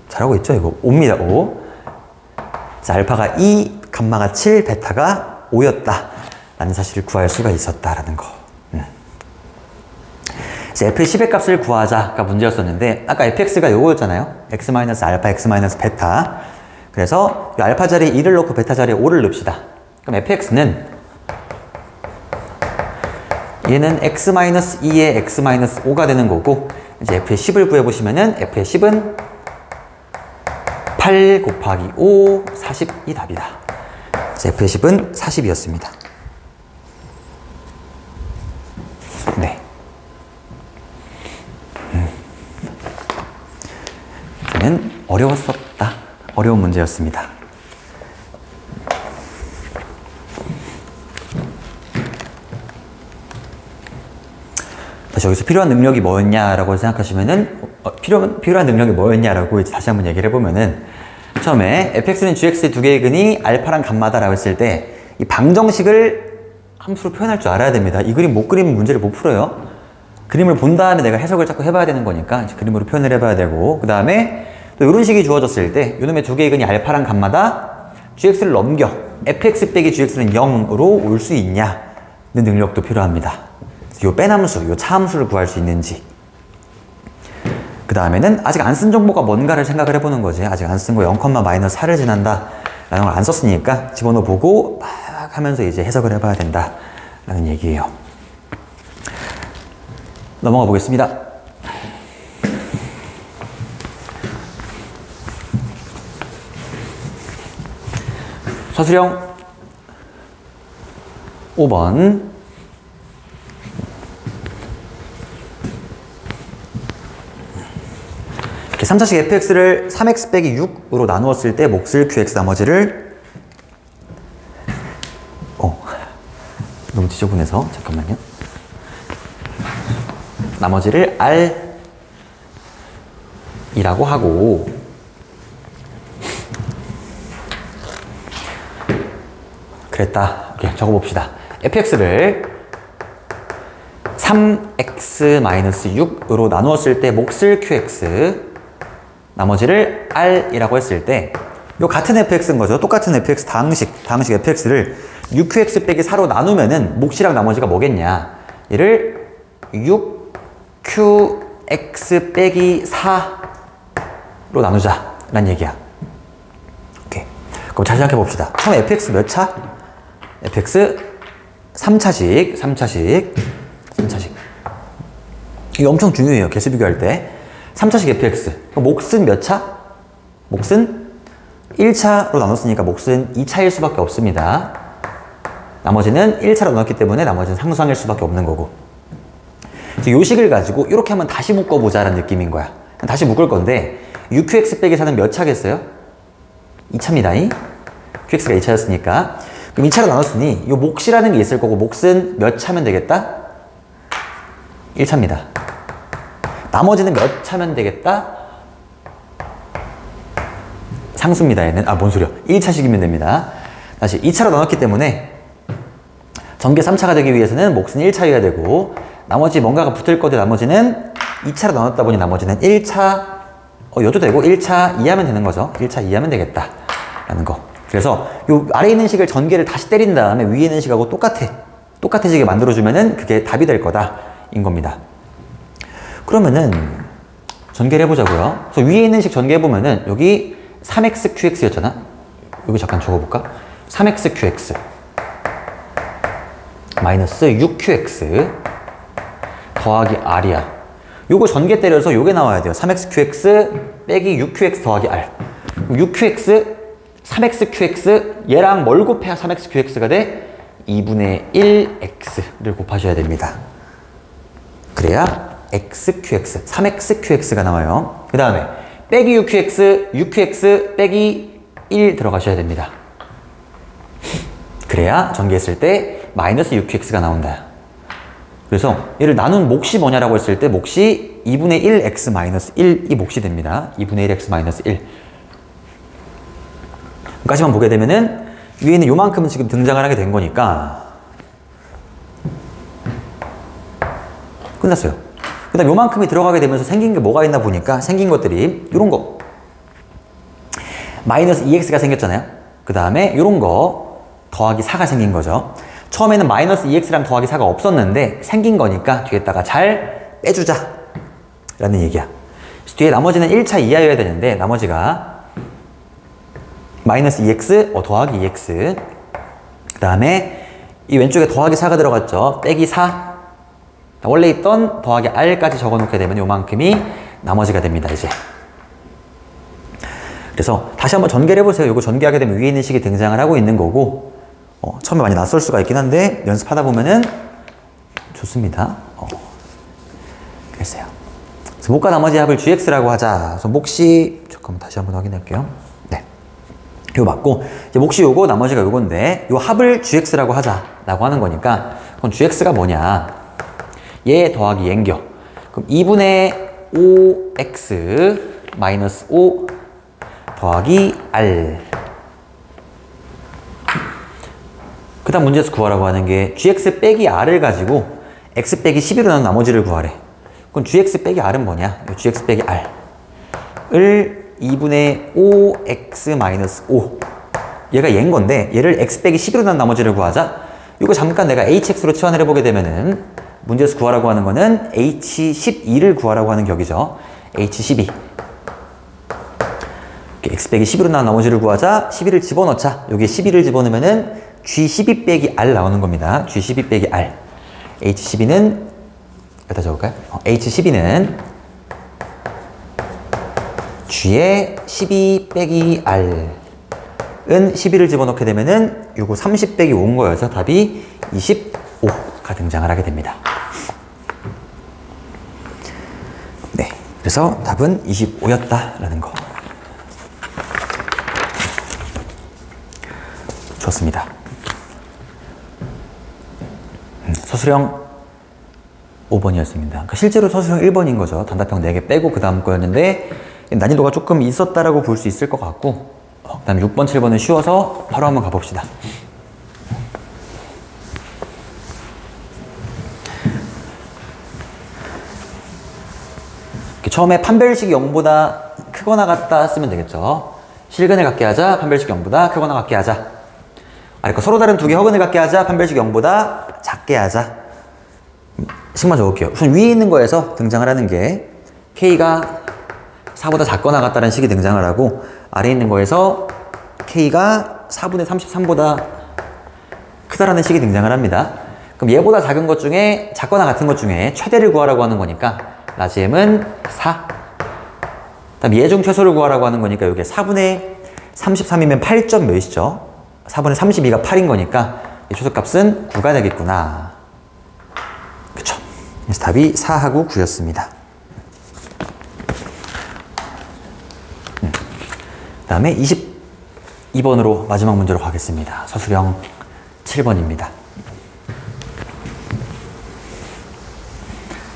잘하고 있죠? 이거 5입니다. 5. 자, 알파가 2, 감마가 7, 베타가 5였다 라는 사실을 구할 수가 있었다라는 거. 이제 f의 10의 값을 구하자가 문제였었는데, 아까 fx가 요거였잖아요. x-알파, x-베타. 그래서 이 알파 자리에 2를 넣고 베타 자리에 5를 넣읍시다. 그럼 fx는 얘는 x-2에 x-5가 되는 거고, 이제 f의 10을 구해보시면은 f의 10은 8 곱하기 5, 40이 답이다. 그래서 f의 10은 40이었습니다. 네. 저는 어려웠었다. 어려운 문제였습니다. 여기서 필요한 능력이 뭐였냐라고 생각하시면은, 필요한 능력이 뭐였냐라고 이제 다시 한번 얘기를 해보면은, 처음에 fx는 gx의 두 개의 근이 알파랑 감마다라고 했을 때 이 방정식을 함수로 표현할 줄 알아야 됩니다. 이 그림 못 그리면 문제를 못 풀어요. 그림을 본 다음에 내가 해석을 자꾸 해봐야 되는 거니까 이제 그림으로 표현을 해봐야 되고, 그 다음에 또 이런 식이 주어졌을 때 이놈의 두 개의 근이 알파랑 감마다, gx를 넘겨 fx 빼기 gx는 0으로 올 수 있냐는 능력도 필요합니다. 요 빼남수, 요 차함수를 구할 수 있는지. 그 다음에는 아직 안 쓴 정보가 뭔가를 생각을 해보는 거지. 아직 안 쓴 거 0,-4를 지난다 라는 걸 안 썼으니까 집어넣어 보고 막 하면서 이제 해석을 해봐야 된다 라는 얘기예요. 넘어가 보겠습니다. 서술형 5번. 이렇게 3차식 fx를 3x 빼기 6으로 나누었을 때 몫을 qx, 나머지를 너무 지저분해서 잠깐만요. 나머지를 r이라고 하고, 그랬다. 오케이, 적어봅시다. fx를 3x-6으로 나누었을 때 몫을 qx, 나머지를 r이라고 했을 때, 요 같은 fx인 거죠. 똑같은 fx 다항식 fx를 6qx 빼기 4로 나누면은 몫이랑 나머지가 뭐겠냐. 얘를 6qx 빼기 4로 나누자 라는 얘기야. 오케이. 그럼 잘 생각해 봅시다. 처음에 fx 몇 차? fx 3차식. 이게 엄청 중요해요. 개수 비교할 때. 3차식 fx. 그럼 몫은 몇 차? 몫은 1차로 나눴으니까 몫은 2차일 수밖에 없습니다. 나머지는 1차로 나눴기 때문에 나머지는 상수항일 수밖에 없는 거고. 그래서 요 식을 가지고 이렇게 한번 다시 묶어보자라는 느낌인 거야. 다시 묶을 건데 UQX 빼기 4는 몇 차겠어요? 2차입니다. QX가 2차였으니까. 그럼 2차로 나눴으니 요 몫이라는 게 있을 거고 몫은 몇 차면 되겠다? 1차입니다. 나머지는 몇 차면 되겠다? 상수입니다. 얘는. 뭔 소리야. 1차식이면 됩니다. 다시 2차로 나눴기 때문에 전개 3차가 되기 위해서는 몫은 1차여야 되고 나머지 뭔가가 붙을 거で나머지는 2차로 나눴다 보니 나머지는 1차 여도 되고 1차 이하면 되는 거죠. 1차 이하면 되겠다 라는 거. 그래서 요 아래에 있는 식을 전개를 다시 때린 다음에 위에 있는 식하고 똑같아지게 만들어주면은 그게 답이 될 거다 인 겁니다. 그러면은 전개를 해보자고요. 그래서 위에 있는 식 전개해보면은 여기 3xqx였잖아. 여기 잠깐 적어볼까? 3xqx 마이너스 6qx 더하기 r이야. 요거 전개 때려서 요게 나와야 돼요. 3xqx 빼기 6qx 더하기 r. 6qx, 3xqx 얘랑 뭘 곱해야 3xqx가 돼? 2분의 1x를 곱하셔야 됩니다. 그래야 xqx, 3xqx가 나와요. 그 다음에 빼기 6qx, 6qx 빼기 1 들어가셔야 됩니다. 그래야 전개했을 때 마이너스 6qx가 나온다. 그래서 얘를 나눈 몫이 뭐냐라고 했을 때 몫이 2분의 1x 마이너스 1이 몫이 됩니다. 2분의 1x 마이너스 1. 여기까지만 보게 되면은 위에 있는 요만큼은 지금 등장을 하게 된 거니까 끝났어요. 그 다음 요만큼이 들어가게 되면서 생긴 게 뭐가 있나 보니까 생긴 것들이 요런 거 마이너스 2x가 생겼잖아요. 그 다음에 요런 거 더하기 4가 생긴 거죠. 처음에는 마이너스 2x랑 더하기 4가 없었는데 생긴 거니까 뒤에다가 잘 빼주자 라는 얘기야. 뒤에 나머지는 1차 이하여야 되는데 나머지가 마이너스 2x 더하기 2x 그 다음에 이 왼쪽에 더하기 4가 들어갔죠. 빼기 4 원래 있던 더하기 r까지 적어놓게 되면 요만큼이 나머지가 됩니다. 이제 그래서 다시 한번 전개를 해보세요. 요거 전개하게 되면 위에 있는 식이 등장을 하고 있는 거고 처음에 많이 낯설 수가 있긴 한데 연습하다 보면은 좋습니다. 글쎄요. 그래서 몫과 나머지 합을 gx라고 하자. 그래서 몫이 잠깐만 다시 한번 확인할게요. 네, 이거 맞고 이제 몫이 요거 나머지가 요건데 요 합을 gx라고 하자라고 하는 거니까 그럼 gx가 뭐냐? 얘 더하기 얘인겨. 그럼 2분의 5x 마이너스 5 더하기 r. 그 다음 문제에서 구하라고 하는 게 gx 빼기 r을 가지고 x 빼기 11로 나눈 나머지를 구하래. 그럼 gx 빼기 r은 뭐냐? gx 빼기 r을 2분의 5x 마이너스 5 얘가 얘인 건데 얘를 x 빼기 11로 나눈 나머지를 구하자. 이거 잠깐 내가 hx로 치환을 해보게 되면은 문제에서 구하라고 하는 거는 h12를 구하라고 하는 격이죠. h12 x 빼기 11로 나눈 나머지를 구하자. 11을 집어넣자. 여기에 11을 집어넣으면은 G12 빼기 R 나오는 겁니다. G12 빼기 R. H12는 여기다 적을까요? H12는 G에 12 빼기 R은 12를 집어넣게 되면은 요거 30 빼기 5인 거여서 답이 25가 등장을 하게 됩니다. 네, 그래서 답은 25였다라는 거. 좋습니다. 서술형 5번이었습니다. 그러니까 실제로 서술형 1번인 거죠. 단답형 4개 빼고 그 다음 거였는데 난이도가 조금 있었다라고 볼 수 있을 것 같고 그 다음 6번, 7번은 쉬워서 바로 한번 가봅시다. 처음에 판별식이 0보다 크거나 같다 쓰면 되겠죠. 실근을 갖게 하자, 판별식이 0보다 크거나 같게 하자. 아래 거 서로 다른 두 개 허근을 갖게 하자, 판별식 0보다 작게 하자. 식만 적을게요. 우선 위에 있는 거에서 등장을 하는 게 K가 4보다 작거나 같다는 식이 등장을 하고 아래에 있는 거에서 K가 4분의 33보다 크다라는 식이 등장을 합니다. 그럼 얘보다 작은 것 중에 작거나 같은 것 중에 최대를 구하라고 하는 거니까 라지 M은 4. 다음 얘중 최소를 구하라고 하는 거니까 이게 4분의 33이면 8점 몇이죠? 4분의 32가 8인 거니까 이 최소값은 9가 되겠구나. 그쵸? 그래서 답이 4하고 9였습니다. 그 다음에 22번으로 마지막 문제로 가겠습니다. 서술형 7번입니다.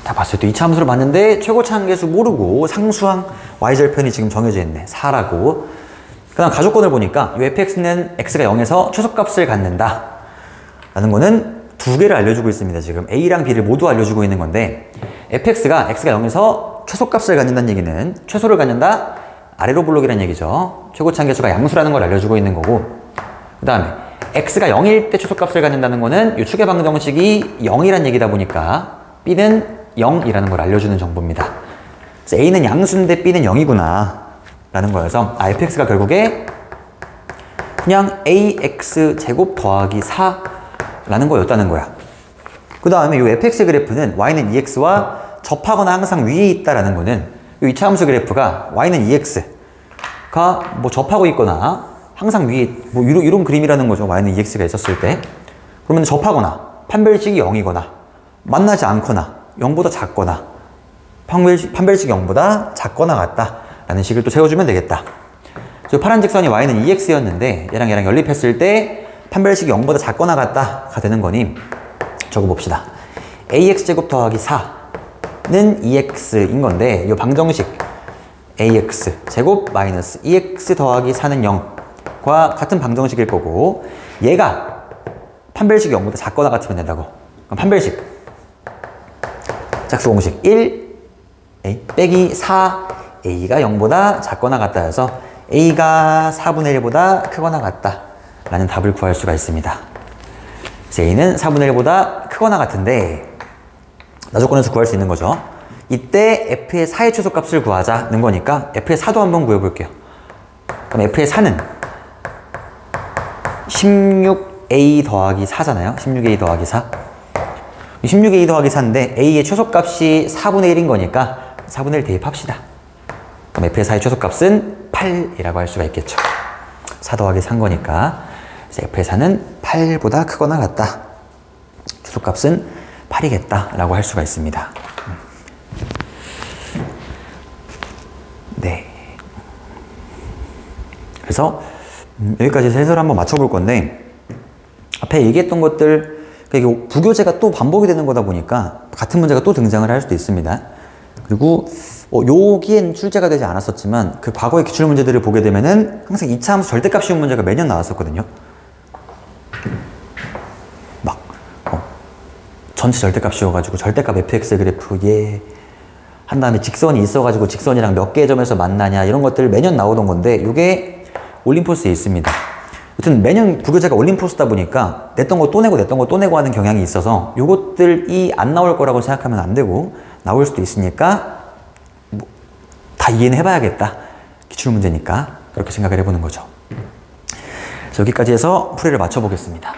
다 봤어요. 또 이차함수를 봤는데 최고차 한계수 모르고 상수항 y절편이 지금 정해져 있네. 4라고. 그 다음 가조건을 보니까 이 fx는 x가 0에서 최소값을 갖는다 라는 거는 두 개를 알려주고 있습니다. 지금 a랑 b를 모두 알려주고 있는 건데 fx가 x가 0에서 최소값을 갖는다는 얘기는 최소를 갖는다 아래로 볼록이라는 얘기죠. 최고차 한계수가 양수라는 걸 알려주고 있는 거고, 그 다음에 x가 0일 때 최소값을 갖는다는 거는 이 추계 방정식이 0이란 얘기다 보니까 b는 0이라는 걸 알려주는 정보입니다. 그래서 a는 양수인데 b는 0이구나 라는 거여서 fx가 결국에 그냥 ax 제곱 더하기 4라는 거였다는 거야. 그 다음에 이 fx 그래프는 y는 2x와 접하거나 항상 위에 있다라는 거는 이 이차함수 그래프가 y는 2x가 뭐 접하고 있거나 항상 위에 뭐 이런 그림이라는 거죠. y는 2x가 있었을 때. 그러면 접하거나 판별식이 0이거나 만나지 않거나 0보다 작거나 판별식이 0보다 작거나 같다 라는 식을 또 세워주면 되겠다. 저 파란 직선이 y는 2x였는데 얘랑 연립했을 때 판별식이 0보다 작거나 같다가 되는 거니 적어봅시다. ax제곱 더하기 4는 2x인 건데 이 방정식 ax제곱 마이너스 2x 더하기 4는 0과 같은 방정식일 거고, 얘가 판별식이 0보다 작거나 같으면 된다고. 그럼 판별식 짝수공식 1 a 빼기 4 a가 0보다 작거나 같다 해서 a가 4분의 1보다 크거나 같다 라는 답을 구할 수가 있습니다. 그래서 a는 4분의 1보다 크거나 같은데 나조건에서 구할 수 있는 거죠. 이때 f의 4의 최소값을 구하자는 거니까 f의 4도 한번 구해볼게요. 그럼 f의 4는 16a 더하기 4잖아요. 16a 더하기 4. 16a 더하기 4인데 a의 최소값이 4분의 1인 거니까 4분의 1 대입합시다. 그럼 f의 4의 최소값은 8이라고 할 수가 있겠죠. 4 더하기 3 거니까. 그래서 f의 4는 8보다 크거나 같다. 최소값은 8이겠다 라고 할 수가 있습니다. 네. 그래서 여기까지 해서 해설을 한번 맞춰볼 건데, 앞에 얘기했던 것들, 이게 부교재가 또 반복이 되는 거다 보니까 같은 문제가 또 등장을 할 수도 있습니다. 그리고 여기엔 출제가 되지 않았었지만 그 과거의 기출문제들을 보게 되면은 항상 2차 함수 절대값 쉬운 문제가 매년 나왔었거든요. 막 전체 절대값 씌워가지고 절대값 fx 그래프 한 다음에 직선이 있어가지고 직선이랑 몇 개의 점에서 만나냐 이런 것들 매년 나오던 건데, 이게 올림포스에 있습니다. 여튼 매년 부교재가 올림포스다 보니까 냈던 거 또 내고 하는 경향이 있어서 요것들이 안 나올 거라고 생각하면 안 되고 나올 수도 있으니까 뭐 다 이해는 해봐야겠다. 기출문제니까 그렇게 생각을 해보는 거죠. 그래서 여기까지 해서 풀이를 맞춰보겠습니다.